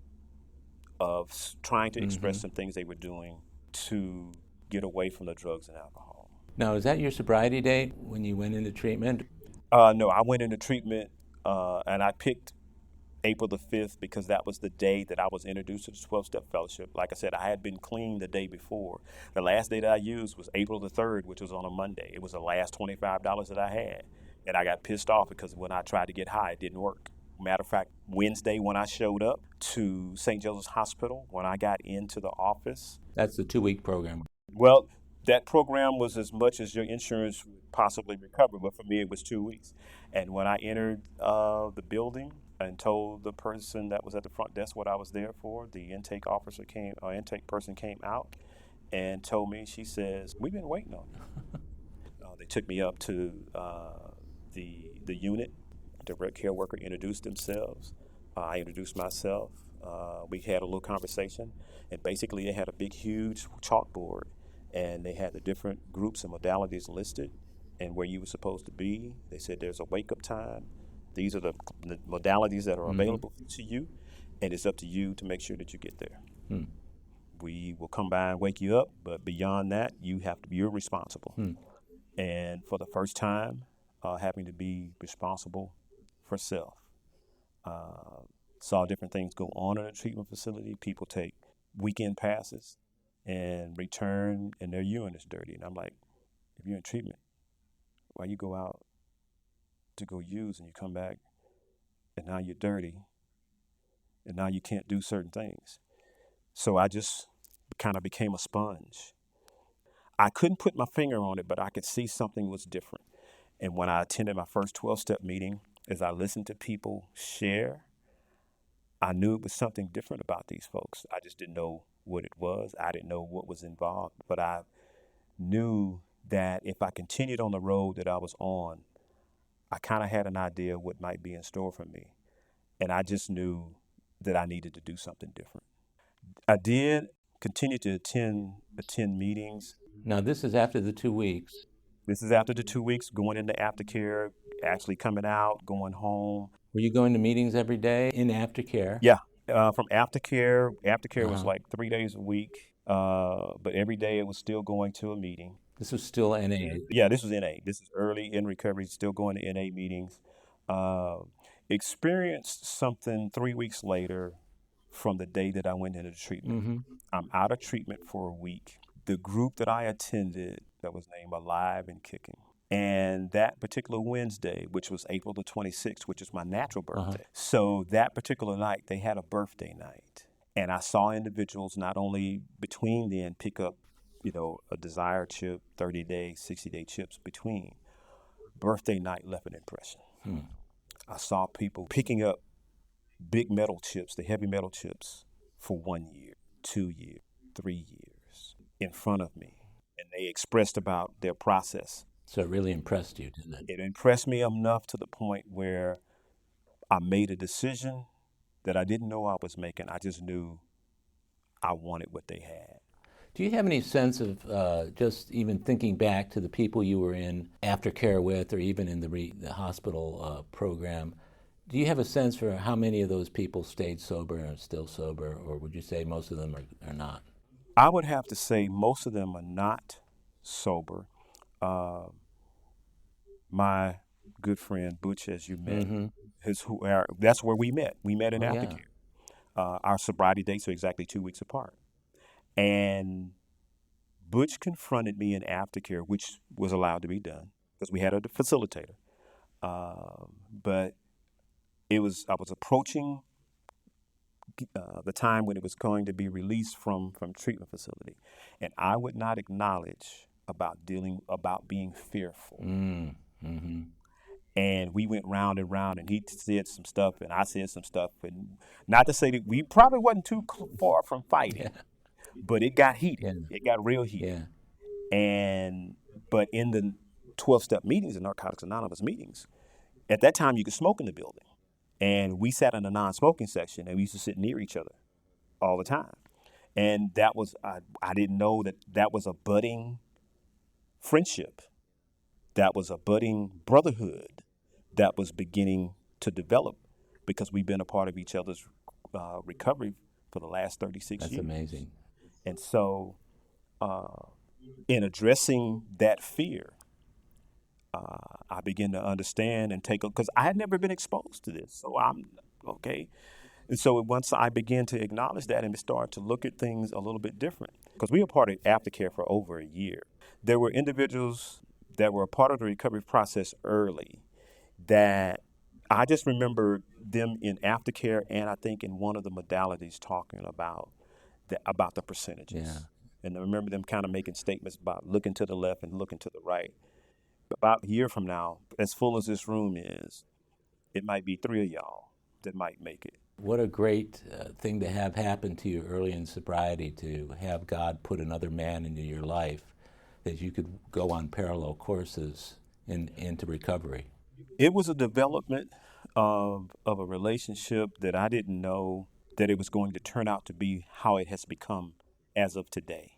of trying to express some things they were doing to get away from the drugs and alcohol. Now, is that your sobriety date when you went into treatment? No, I went into treatment and I picked April the 5th because that was the day that I was introduced to the 12-step fellowship. Like I said, I had been clean the day before. The last day that I used was April the 3rd, which was on a Monday. It was the last $25 that I had. And I got pissed off because when I tried to get high, it didn't work. Matter of fact, Wednesday when I showed up to St. Joseph's Hospital, when I got into the office. That's the 2-week program. Well, that program was as much as your insurance would possibly recover, but for me it was 2 weeks. And when I entered the building and told the person that was at the front desk what I was there for, the intake person came out and told me, she says, we've been waiting on you. They took me up to the unit. The direct care worker introduced themselves. I introduced myself. We had a little conversation, and basically they had a big, huge chalkboard, and they had the different groups and modalities listed and where you were supposed to be. They said there's a wake-up time. These are the modalities that are available to you, and it's up to you to make sure that you get there. We will come by and wake you up, but beyond that, you're responsible. And for the first time, having to be responsible for self. Saw different things go on in a treatment facility. People take weekend passes and return, and their urine is dirty. And I'm like, if you're in treatment, why you go out to go use and you come back and now you're dirty and now you can't do certain things? So I just kind of became a sponge. I couldn't put my finger on it, but I could see something was different. And when I attended my first 12-step meeting, as I listened to people share, I knew it was something different about these folks. I just didn't know what it was. I didn't know what was involved, but I knew that if I continued on the road that I was on, I kind of had an idea of what might be in store for me. And I just knew that I needed to do something different. I did continue to attend meetings. Now, this is after the 2 weeks. This is after the 2 weeks, going into aftercare, actually coming out, going home. Were you going to meetings every day in aftercare? Yeah, from aftercare. Aftercare was Uh-huh. like 3 days a week, but every day it was still going to a meeting. This was still NA. Yeah, this was NA. This is early in recovery, still going to NA meetings. Uh, Experienced something 3 weeks later from the day that I went into treatment. Mm-hmm. I'm out of treatment for a week. The group that I attended that was named Alive and Kicking. And that particular Wednesday, which was April the 26th, which is my natural birthday. So that particular night, they had a birthday night. And I saw individuals not only between then pick up, a Desire chip, 30-day, 60-day chips between. Birthday night left an impression. I saw people picking up big metal chips, the heavy metal chips, for 1 year, 2 years, 3 years in front of me. And they expressed about their process. So it really impressed you, didn't it? It impressed me enough to the point where I made a decision that I didn't know I was making. I just knew I wanted what they had. Do you have any sense of just even thinking back to the people you were in aftercare with, or even in the hospital program? Do you have a sense for how many of those people stayed sober and are still sober, or would you say most of them are not? I would have to say most of them are not sober. My good friend Butch, as you met, that's where we met. We met in Oh, yeah. aftercare. Our sobriety dates are exactly 2 weeks apart. And Butch confronted me in aftercare, which was allowed to be done because we had a facilitator. But I was approaching the time when it was going to be released from treatment facility, and I would not acknowledge about being fearful. Mm-hmm. And we went round and round, and he said some stuff, and I said some stuff, and not to say that we probably wasn't too far from fighting, Yeah. but it got heated. Yeah. It got real heated. Yeah. But in the 12-step meetings, the Narcotics Anonymous meetings, at that time you could smoke in the building. And we sat in the non-smoking section, and we used to sit near each other all the time. And that was, I didn't know that was a budding friendship. That was a budding brotherhood that was beginning to develop because we've been a part of each other's recovery for the last 36 That's years. amazing. And so in addressing that fear, I began to understand and because I had never been exposed to this. So I'm okay. And so once I began to acknowledge that and start to look at things a little bit different, because we were part of aftercare for over a year, there were individuals that were a part of the recovery process early that I just remember them in aftercare, and I think in one of the modalities talking about the percentages. Yeah. And I remember them kind of making statements about looking to the left and looking to the right. About a year from now, as full as this room is, it might be 3 of y'all that might make it. What a great thing to have happen to you early in sobriety, to have God put another man into your life, that you could go on parallel courses into recovery. It was a development of a relationship that I didn't know that it was going to turn out to be how it has become as of today.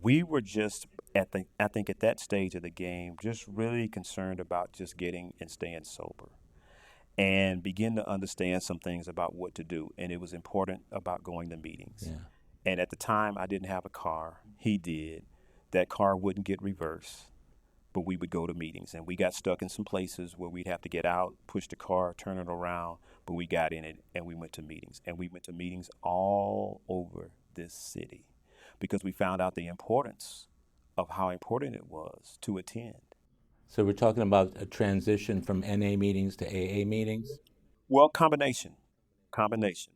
We were just I think at that stage of the game, just really concerned about just getting and staying sober, and begin to understand some things about what to do. And it was important about going to meetings. Yeah. And at the time, I didn't have a car. He did. That car wouldn't get reversed, but we would go to meetings. And we got stuck in some places where we'd have to get out, push the car, turn it around. but we got in it and we went to meetings. And we went to meetings all over this city because we found out the importance of how important it was to attend. So we're talking about a transition from NA meetings to AA meetings? Well, combination,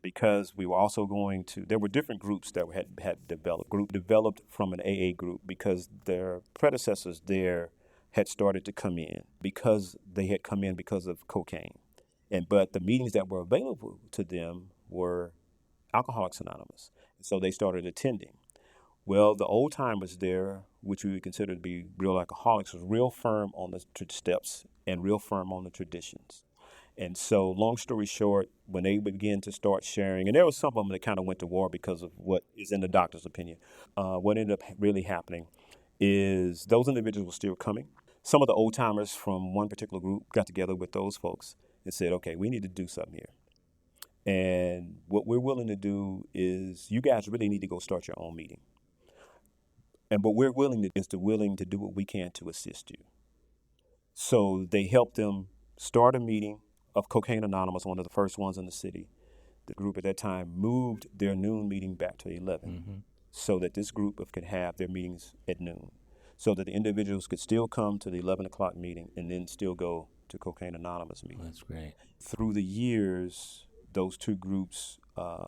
because we were also going to. There were different groups that had developed. Group developed from an AA group because their predecessors there had started to come in because they had come in because of cocaine, but the meetings that were available to them were Alcoholics Anonymous, so they started attending. Well, the old timers there, which we would consider to be real alcoholics, was real firm on the steps and real firm on the traditions. And so, long story short, when they began to start sharing, and there was some of them that kind of went to war because of what is in the doctor's opinion, what ended up really happening is those individuals were still coming. Some of the old timers from one particular group got together with those folks and said, okay, we need to do something here. And what we're willing to do is you guys really need to go start your own meeting. And what we're willing to do what we can to assist you. So they helped them start a meeting of Cocaine Anonymous, one of the first ones in the city. The group at that time moved their noon meeting back to 11 so that this group could have their meetings at noon, so that the individuals could still come to the 11 o'clock meeting and then still go to Cocaine Anonymous meeting. That's great. Through the years, those two groups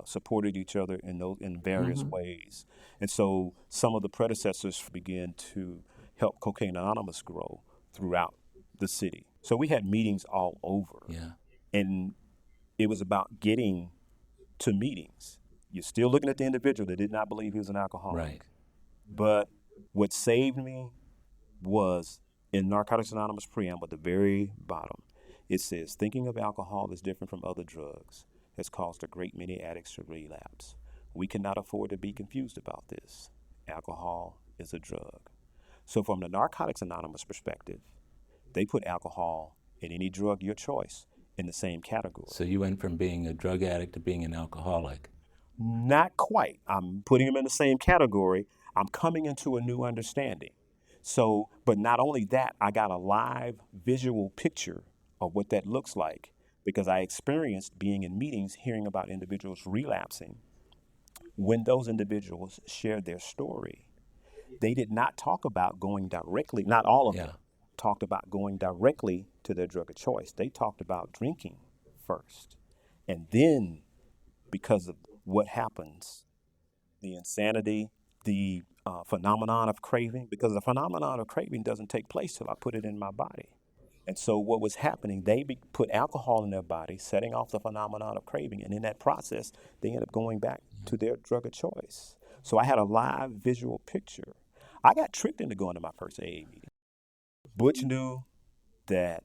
supported each other in various ways. And so some of the predecessors began to help Cocaine Anonymous grow throughout the city. So we had meetings all over. Yeah. And it was about getting to meetings. You're still looking at the individual that did not believe he was an alcoholic. Right. But what saved me was in Narcotics Anonymous preamble at the very bottom. It says, thinking of alcohol as different from other drugs has caused a great many addicts to relapse. We cannot afford to be confused about this. Alcohol is a drug. So from the Narcotics Anonymous perspective, they put alcohol and any drug your choice in the same category. So you went from being a drug addict to being an alcoholic. Not quite. I'm putting them in the same category. I'm coming into a new understanding. So, but not only that, I got a live visual picture of what that looks like because I experienced being in meetings, hearing about individuals relapsing. When those individuals shared their story, they did not talk about going directly, not all of them talked about going directly to their drug of choice. They talked about drinking first. And then, because of what happens, the insanity, the phenomenon of craving, because the phenomenon of craving doesn't take place till I put it in my body. And so what was happening, they put alcohol in their body, setting off the phenomenon of craving. And in that process, they end up going back to their drug of choice. So I had a live visual picture. I got tricked into going to my first AA meeting. Butch knew that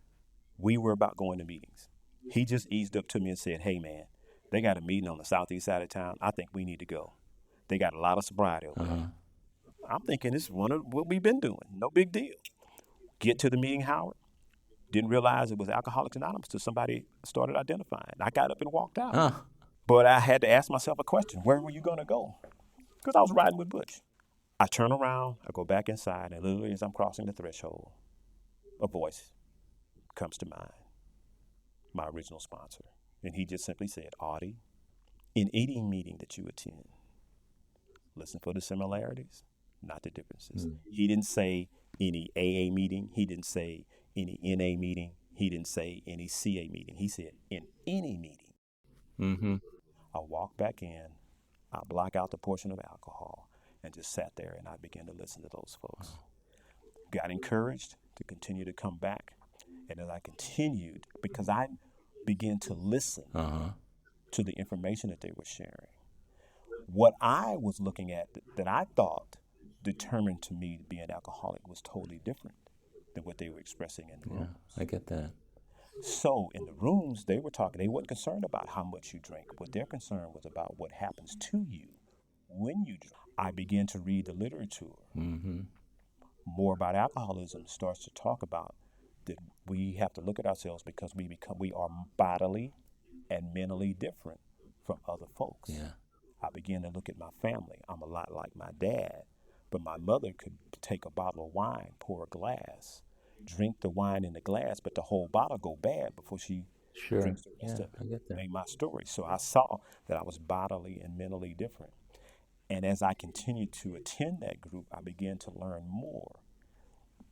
we were about going to meetings. He just eased up to me and said, hey, man, they got a meeting on the southeast side of town. I think we need to go. They got a lot of sobriety over there. I'm thinking this is one of what we've been doing. No big deal. Get to the meeting, Howard. Didn't realize it was Alcoholics Anonymous until somebody started identifying. I got up and walked out. But I had to ask myself a question. Where were you going to go? Because I was riding with Butch. I turn around, I go back inside, and literally as I'm crossing the threshold, a voice comes to mind, my original sponsor. And he just simply said, Audie, in any meeting that you attend, listen for the similarities, not the differences. He didn't say any AA meeting. He didn't say any NA meeting. He didn't say any CA meeting. He said, in any meeting. I walked back in, I block out the portion of alcohol, and just sat there and I began to listen to those folks. Got encouraged to continue to come back. And as I continued, because I began to listen to the information that they were sharing, what I was looking at that I thought determined to me to be an alcoholic was totally different than what they were expressing in the rooms. I get that. So in the rooms, they weren't concerned about how much you drink. What their concern was about what happens to you when you drink. I began to read the literature. More about alcoholism starts to talk about that we have to look at ourselves because we are bodily and mentally different from other folks. I began to look at my family. I'm a lot like my dad, but my mother could take a bottle of wine, pour a glass, drink the wine in the glass, but the whole bottle go bad before she Sure. drinks the rest Yeah, of it. I get that. Ain't my story. So I saw that I was bodily and mentally different. And as I continued to attend that group, I began to learn more.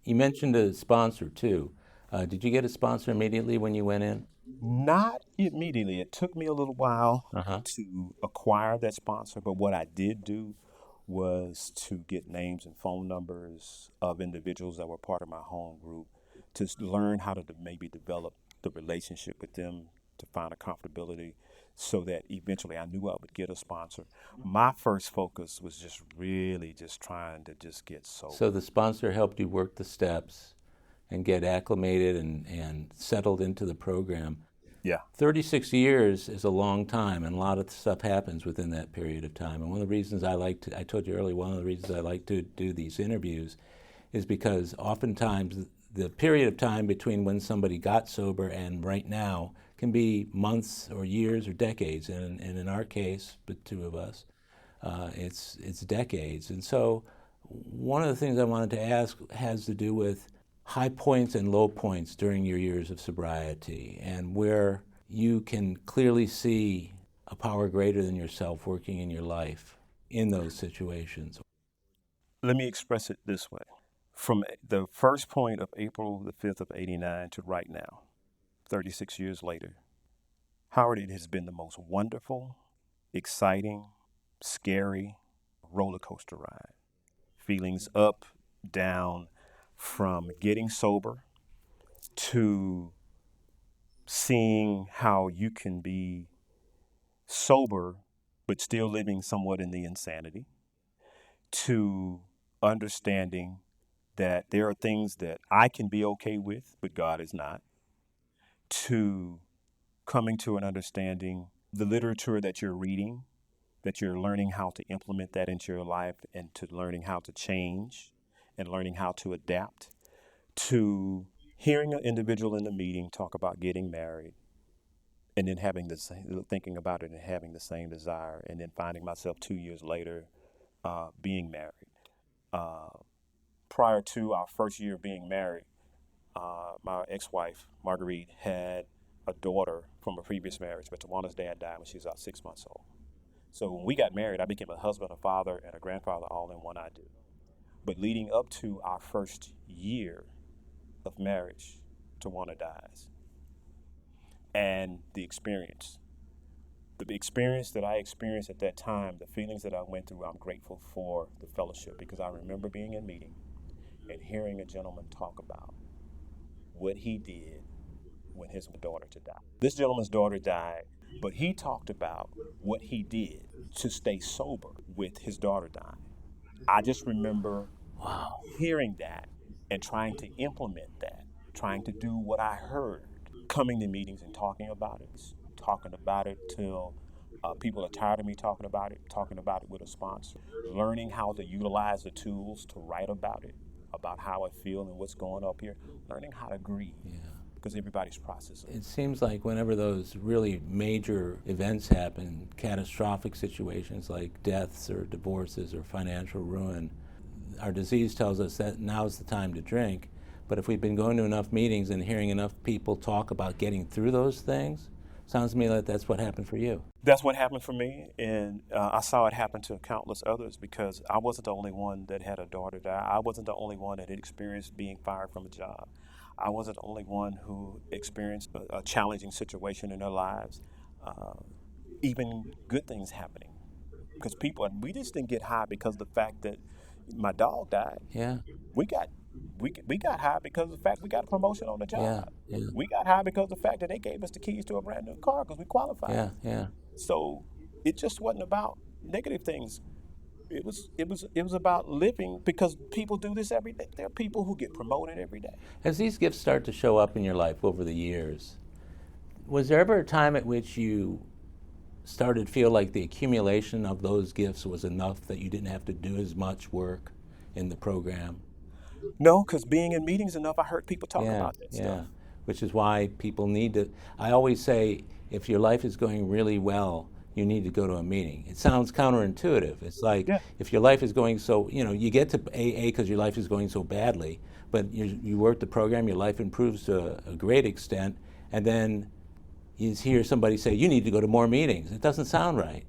You mentioned a sponsor too. Did you get a sponsor immediately when you went in? Not immediately. It took me a little while Uh-huh. to acquire that sponsor, but what I did do was to get names and phone numbers of individuals that were part of my home group to learn how to maybe develop the relationship with them, to find a comfortability so that eventually I knew I would get a sponsor. My first focus was just really just trying to just get So sober. the sponsor helped you work the steps and get acclimated and settled into the program. Yeah. 36 years is a long time, and a lot of stuff happens within that period of time. And one of the reasons I told you earlier, one of the reasons I like to do these interviews is because oftentimes the period of time between when somebody got sober and right now can be months or years or decades. And in our case, the two of us, it's decades. And so one of the things I wanted to ask has to do with high points and low points during your years of sobriety and where you can clearly see a power greater than yourself working in your life in those situations. Let me express it this way. From the first point of April the 5th of 89 to right now, 36 years later, Howard, it has been the most wonderful, exciting, scary roller coaster ride. Feelings up, down, from getting sober to seeing how you can be sober but still living somewhat in the insanity, to understanding that there are things that I can be okay with, but God is not, to coming to an understanding the literature that you're reading, that you're learning how to implement that into your life and to learning how to change and learning how to adapt, to hearing an individual in the meeting talk about getting married and then having this thinking about it and having the same desire, and then finding myself 2 years later being married. Uh, Prior to our first year of being married, my ex-wife Marguerite had a daughter from a previous marriage, but Tawana's dad died when she was about 6 months old. So when we got married, I became a husband, a father, and a grandfather all in one I do. But leading up to our first year of marriage, Tawana dies. And the experience that I experienced at that time, the feelings that I went through, I'm grateful for the fellowship, because I remember being in meeting and hearing a gentleman talk about what he did when his daughter to die. This gentleman's daughter died, but he talked about what he did to stay sober with his daughter dying. I just remember Wow. hearing that and trying to implement that, trying to do what I heard, coming to meetings and talking about it till people are tired of me talking about it with a sponsor, learning how to utilize the tools to write about it, about how I feel and what's going up here, learning how to grieve, because everybody's processing. It seems like whenever those really major events happen, catastrophic situations like deaths or divorces or financial ruin, our disease tells us that now's the time to drink. But if we've been going to enough meetings and hearing enough people talk about getting through those things, sounds to me like that's what happened for you. That's what happened for me, and I saw it happen to countless others, because I wasn't the only one that had a daughter die. I wasn't the only one that had experienced being fired from a job. I wasn't the only one who experienced a challenging situation in their lives, uh, even good things happening. Because we just didn't get high because of the fact that my dog died. Yeah, We got we got high because of the fact we got a promotion on the yeah, job. yeah, We got high because of the fact that they gave us the keys to a brand new car because we qualified. yeah, yeah. So it just wasn't about negative things. It was about living, because people do this every day. There are people who get promoted every day. As these gifts start to show up in your life over the years, was there ever a time at which you started to feel like the accumulation of those gifts was enough that you didn't have to do as much work in the program? No, because being in meetings enough, I heard people talk Yeah, about that yeah. stuff. Which is why people need to. I always say if your life is going really well, you need to go to a meeting. It sounds counterintuitive. It's like Yeah. if your life is going so, you get to AA because your life is going so badly, but you work the program, your life improves to a great extent, and then you hear somebody say, you need to go to more meetings. It doesn't sound right.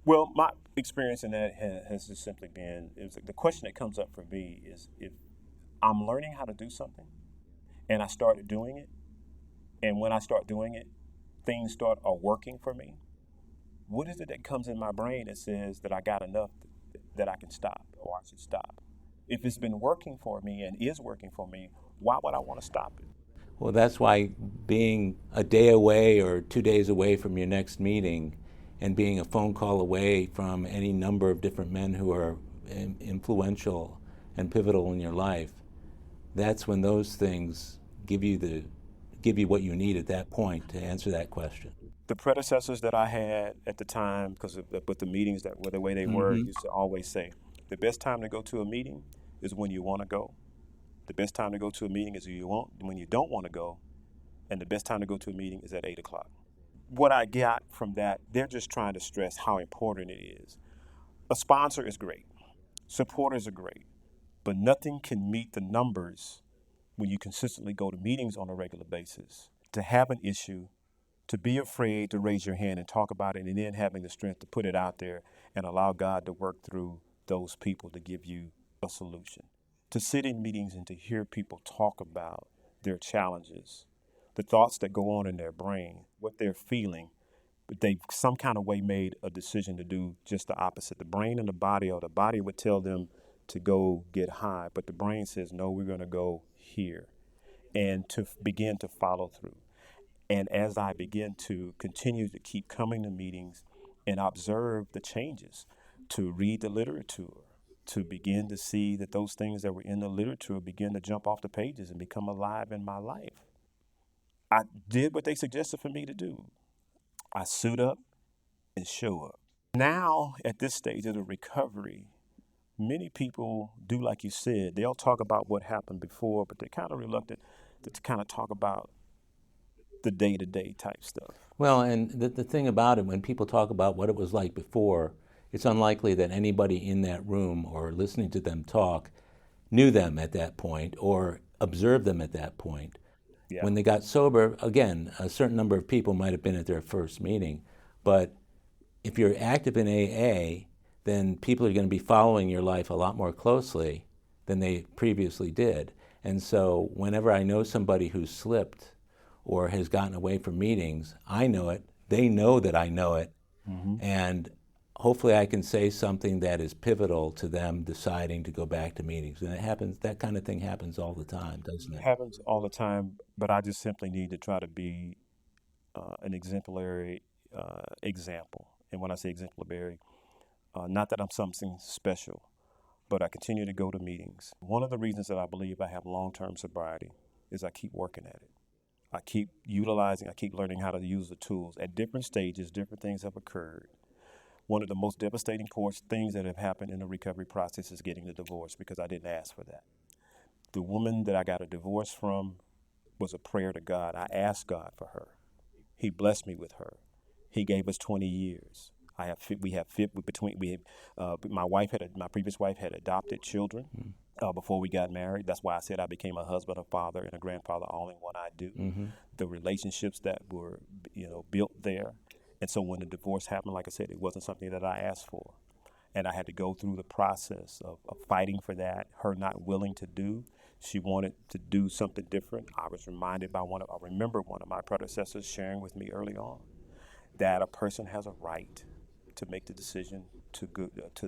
Well, my experience in that has just simply been, the question that comes up for me is if I'm learning how to do something and I started doing it, and when I start doing it, things are working for me. What is it that comes in my brain that says that I got enough that I can stop or I should stop? If it's been working for me and is working for me, why would I want to stop it? Well, that's why being a day away or 2 days away from your next meeting and being a phone call away from any number of different men who are influential and pivotal in your life, that's when those things give you what you need at that point to answer that question. The predecessors that I had at the time, because with the meetings that were the way they were, used to always say, the best time to go to a meeting is when you want to go. The best time to go to a meeting is when you don't want to go, and the best time to go to a meeting is at 8 o'clock. What I got from that, they're just trying to stress how important it is. A sponsor is great, supporters are great, but nothing can meet the numbers when you consistently go to meetings on a regular basis. To have an issue, to be afraid to raise your hand and talk about it, and then having the strength to put it out there and allow God to work through those people to give you a solution. To sit in meetings and to hear people talk about their challenges, the thoughts that go on in their brain, what they're feeling, but they some kind of way made a decision to do just the opposite. The brain and the body, or the body would tell them to go get high, but the brain says, no, we're going to go here, and to begin to follow through. And as I begin to continue to keep coming to meetings and observe the changes, to read the literature, to begin to see that those things that were in the literature begin to jump off the pages and become alive in my life, I did what they suggested for me to do. I suit up and show up. Now, at this stage of the recovery, many people do, like you said, they'll talk about what happened before, but they're kind of reluctant to kind of talk about the day-to-day type stuff. Well, and the thing about it, when people talk about what it was like before, it's unlikely that anybody in that room or listening to them talk knew them at that point or observed them at that point. Yeah. When they got sober, again, a certain number of people might have been at their first meeting, but if you're active in AA, then people are going to be following your life a lot more closely than they previously did. And so whenever I know somebody who's slipped or has gotten away from meetings, I know it, they know that I know it, and hopefully I can say something that is pivotal to them deciding to go back to meetings. And it happens, that kind of thing happens all the time, doesn't it? It happens all the time, but I just simply need to try to be an exemplary example. And when I say exemplary, not that I'm something special, but I continue to go to meetings. One of the reasons that I believe I have long-term sobriety is I keep working at it. I keep utilizing, I keep learning how to use the tools. At different stages, different things have occurred. One of the most devastating things that have happened in the recovery process is getting the divorce, because I didn't ask for that. The woman that I got a divorce from was a prayer to God. I asked God for her. He blessed me with her. He gave us 20 years. My previous wife had adopted children before we got married. That's why I said I became a husband, a father, and a grandfather all in one I do. The relationships that were, built there. And so when the divorce happened, like I said, it wasn't something that I asked for. And I had to go through the process of fighting for that, her not willing to do. She wanted to do something different. I remember one of my predecessors sharing with me early on that a person has a right to make the decision to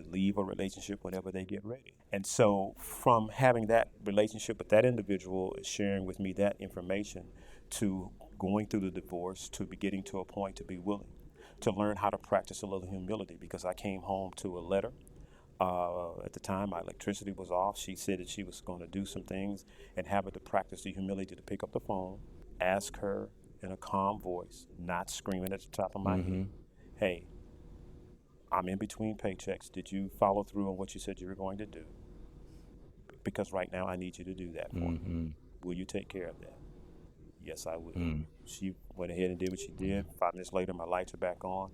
leave a relationship whenever they get ready. And so from having that relationship with that individual, sharing with me that information, to going through the divorce, to be getting to a point to be willing to learn how to practice a little humility, because I came home to a letter. At the time, my electricity was off. She said that she was going to do some things, and having to practice the humility to pick up the phone, ask her in a calm voice, not screaming at the top of my head, hey, I'm in between paychecks. Did you follow through on what you said you were going to do? Because right now I need you to do that for me. Will you take care of that? Yes, I will. She went ahead and did what she did. 5 minutes later, my lights are back on.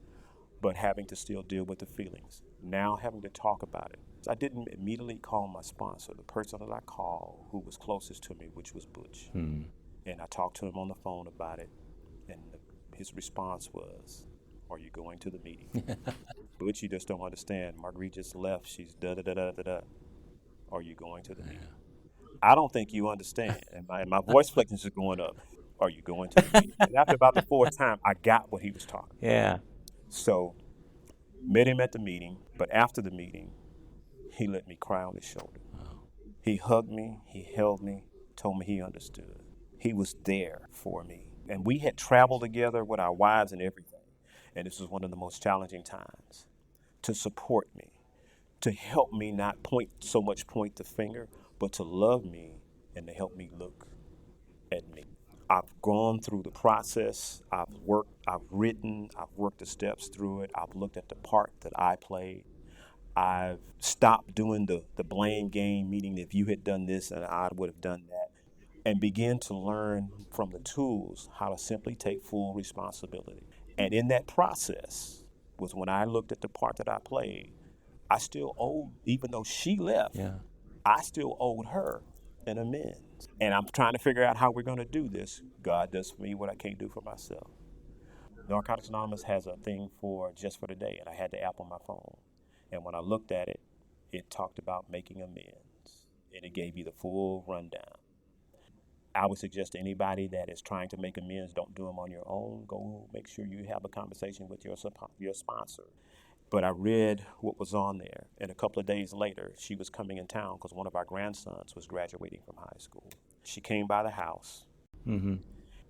But having to still deal with the feelings. Now having to talk about it. I didn't immediately call my sponsor, the person that I called who was closest to me, which was Butch. And I talked to him on the phone about it. And His response was, "Are you going to the meeting?" But you just don't understand. Marguerite just left. She's da da da da da da. Are you going to the meeting? I don't think you understand. And my voice flexions are going up. Are you going to the meeting? And after about the fourth time, I got what he was talking about. Yeah. So met him at the meeting, but after the meeting, he let me cry on his shoulder. He hugged me, he held me, told me he understood. He was there for me. And we had traveled together with our wives and everything. And this was one of the most challenging times to support me, to help me not point the finger, but to love me and to help me look at me. I've gone through the process. I've written, I've worked the steps through it. I've looked at the part that I played. I've stopped doing the blame game, meaning if you had done this and I would have done that, and begin to learn from the tools how to simply take full responsibility. And in that process was when I looked at the part that I played, I still owed, even though she left, Yeah. I still owed her an amends. And I'm trying to figure out how we're going to do this. God does for me what I can't do for myself. Narcotics Anonymous has a thing for just for the day, and I had the app on my phone. And when I looked at it, it talked about making amends, and it gave you the full rundown. I would suggest to anybody that is trying to make amends, don't do them on your own. Go make sure you have a conversation with your sponsor. But I read what was on there, and a couple of days later, she was coming in town because one of our grandsons was graduating from high school. She came by the house. Mm-hmm.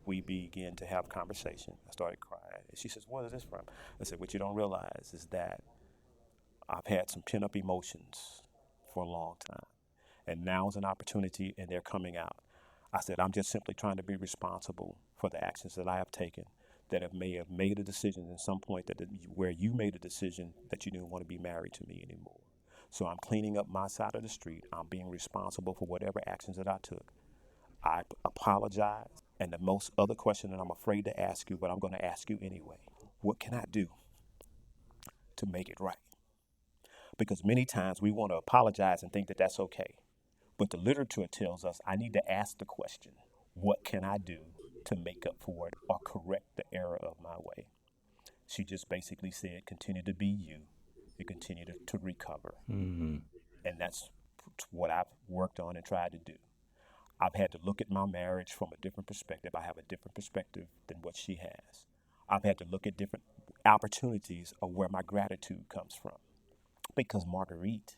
We began to have conversation. I started crying. And she says, "What is this from?" I said, "What you don't realize is that I've had some pent up emotions for a long time. And now is an opportunity, and they're coming out." I said, "I'm just simply trying to be responsible for the actions that I have taken that may have made a decision at some point where you made a decision that you didn't want to be married to me anymore. So I'm cleaning up my side of the street. I'm being responsible for whatever actions that I took. I apologize. And the most other question that I'm afraid to ask you, but I'm going to ask you anyway. What can I do to make it right?" Because many times we want to apologize and think that that's okay. But the literature tells us I need to ask the question, what can I do to make up for it or correct the error of my way? She just basically said, continue to be you and continue to recover. Mm-hmm. And that's what I've worked on and tried to do. I've had to look at my marriage from a different perspective. I have a different perspective than what she has. I've had to look at different opportunities of where my gratitude comes from. Because Marguerite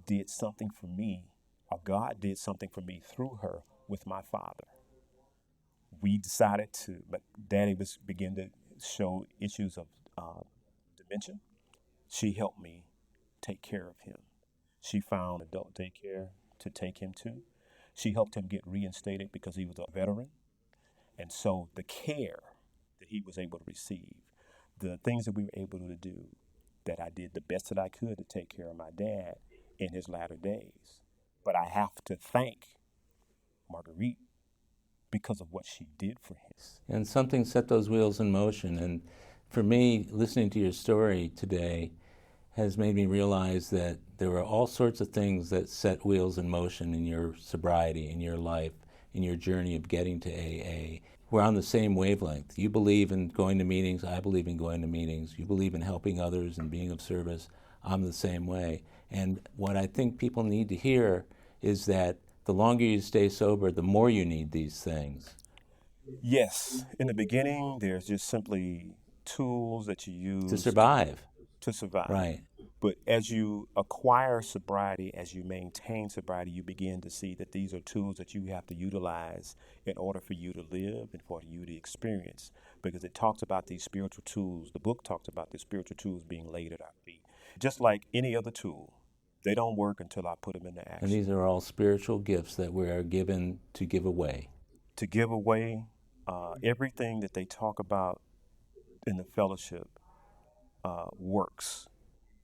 did something for me, or God did something for me through her with my father. We decided but Daddy was begin to show issues of dementia. She helped me take care of him. She found adult daycare to take him to. She helped him get reinstated because he was a veteran. And so the care that he was able to receive, the things that we were able to do, that I did the best that I could to take care of my dad in his latter days. But I have to thank Marguerite because of what she did for him. And something set those wheels in motion. And for me, listening to your story today has made me realize that there are all sorts of things that set wheels in motion in your sobriety, in your life, in your journey of getting to AA. We're on the same wavelength. You believe in going to meetings. I believe in going to meetings. You believe in helping others and being of service. I'm the same way. And what I think people need to hear is that the longer you stay sober, the more you need these things. Yes, in the beginning, there's just simply tools that you To use survive. to survive. Right. But as you acquire sobriety, as you maintain sobriety, you begin to see that these are tools that you have to utilize in order for you to live and for you to experience. Because it talks about these spiritual tools. The book talks about the spiritual tools being laid at our feet. Just like any other tool, they don't work until I put them into And action. these are all spiritual gifts that we are given to give away. To give away everything that they talk about in the fellowship works.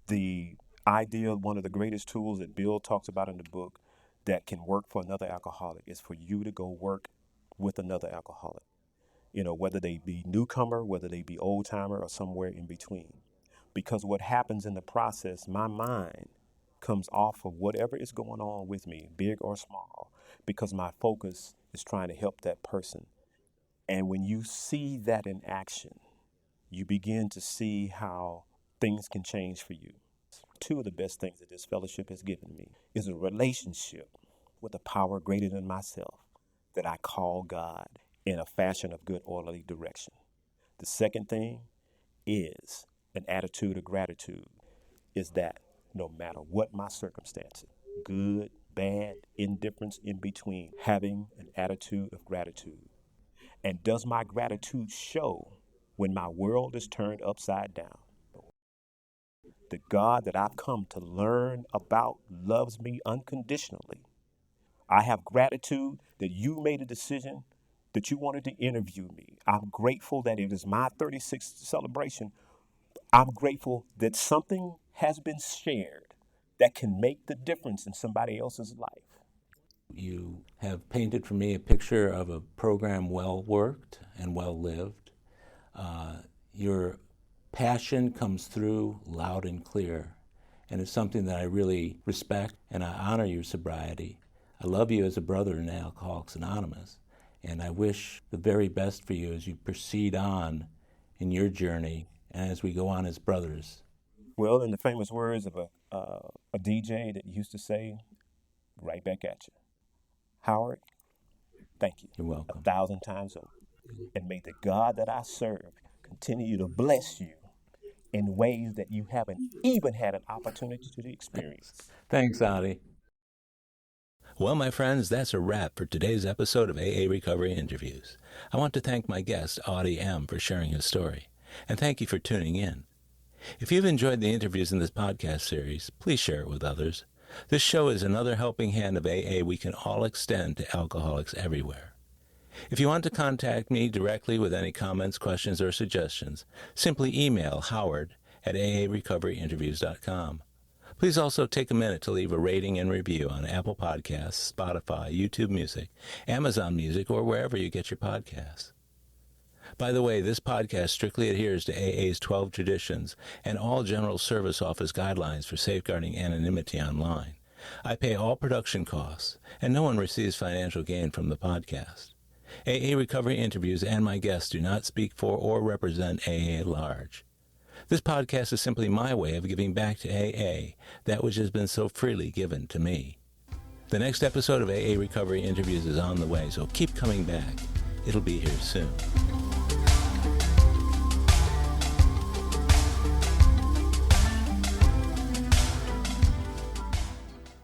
The idea, one of the greatest tools that Bill talks about in the book that can work for another alcoholic is for you to go work with another alcoholic. You know, whether they be newcomer, whether they be old timer, or somewhere in between. Because what happens in the process, my mind comes off of whatever is going on with me, big or small, because my focus is trying to help that person. And when you see that in action, you begin to see how things can change for you. Two of the best things that this fellowship has given me is a relationship with a power greater than myself that I call God in a fashion of good, orderly direction. The second thing is an attitude of gratitude, is that no matter what my circumstances, good, bad, indifference, in between, having an attitude of gratitude. And does my gratitude show when my world is turned upside down? The God that I've come to learn about loves me unconditionally. I have gratitude that you made a decision that you wanted to interview me. I'm grateful that it is my 36th celebration. I'm grateful that something has been shared that can make the difference in somebody else's life. You have painted for me a picture of a program well worked and well lived. Your passion comes through loud and clear, and it's something that I really respect, and I honor your sobriety. I love you as a brother in Alcoholics Anonymous, and I wish the very best for you as you proceed on in your journey and as we go on as brothers. Well, in the famous words of a DJ that used to say, right back at you. Howard, thank you. You're welcome. 1,000 times over. And may the God that I serve continue to bless you in ways that you haven't even had an opportunity to experience. Thanks, Audie. Well, my friends, that's a wrap for today's episode of AA Recovery Interviews. I want to thank my guest, Audie M, for sharing his story, and thank you for tuning in. If you've enjoyed the interviews in this podcast series, please share it with others. This show is another helping hand of AA we can all extend to alcoholics everywhere. If you want to contact me directly with any comments, questions, or suggestions, simply email howard@aarecoveryinterviews.com. Please also take a minute to leave a rating and review on Apple Podcasts, Spotify, YouTube Music, Amazon Music, or wherever you get your podcasts. By the way, this podcast strictly adheres to AA's 12 traditions and all General Service Office guidelines for safeguarding anonymity online. I pay all production costs, and no one receives financial gain from the podcast. AA Recovery Interviews and my guests do not speak for or represent AA at large. This podcast is simply my way of giving back to AA that which has been so freely given to me. The next episode of AA Recovery Interviews is on the way, so keep coming back. It'll be here soon.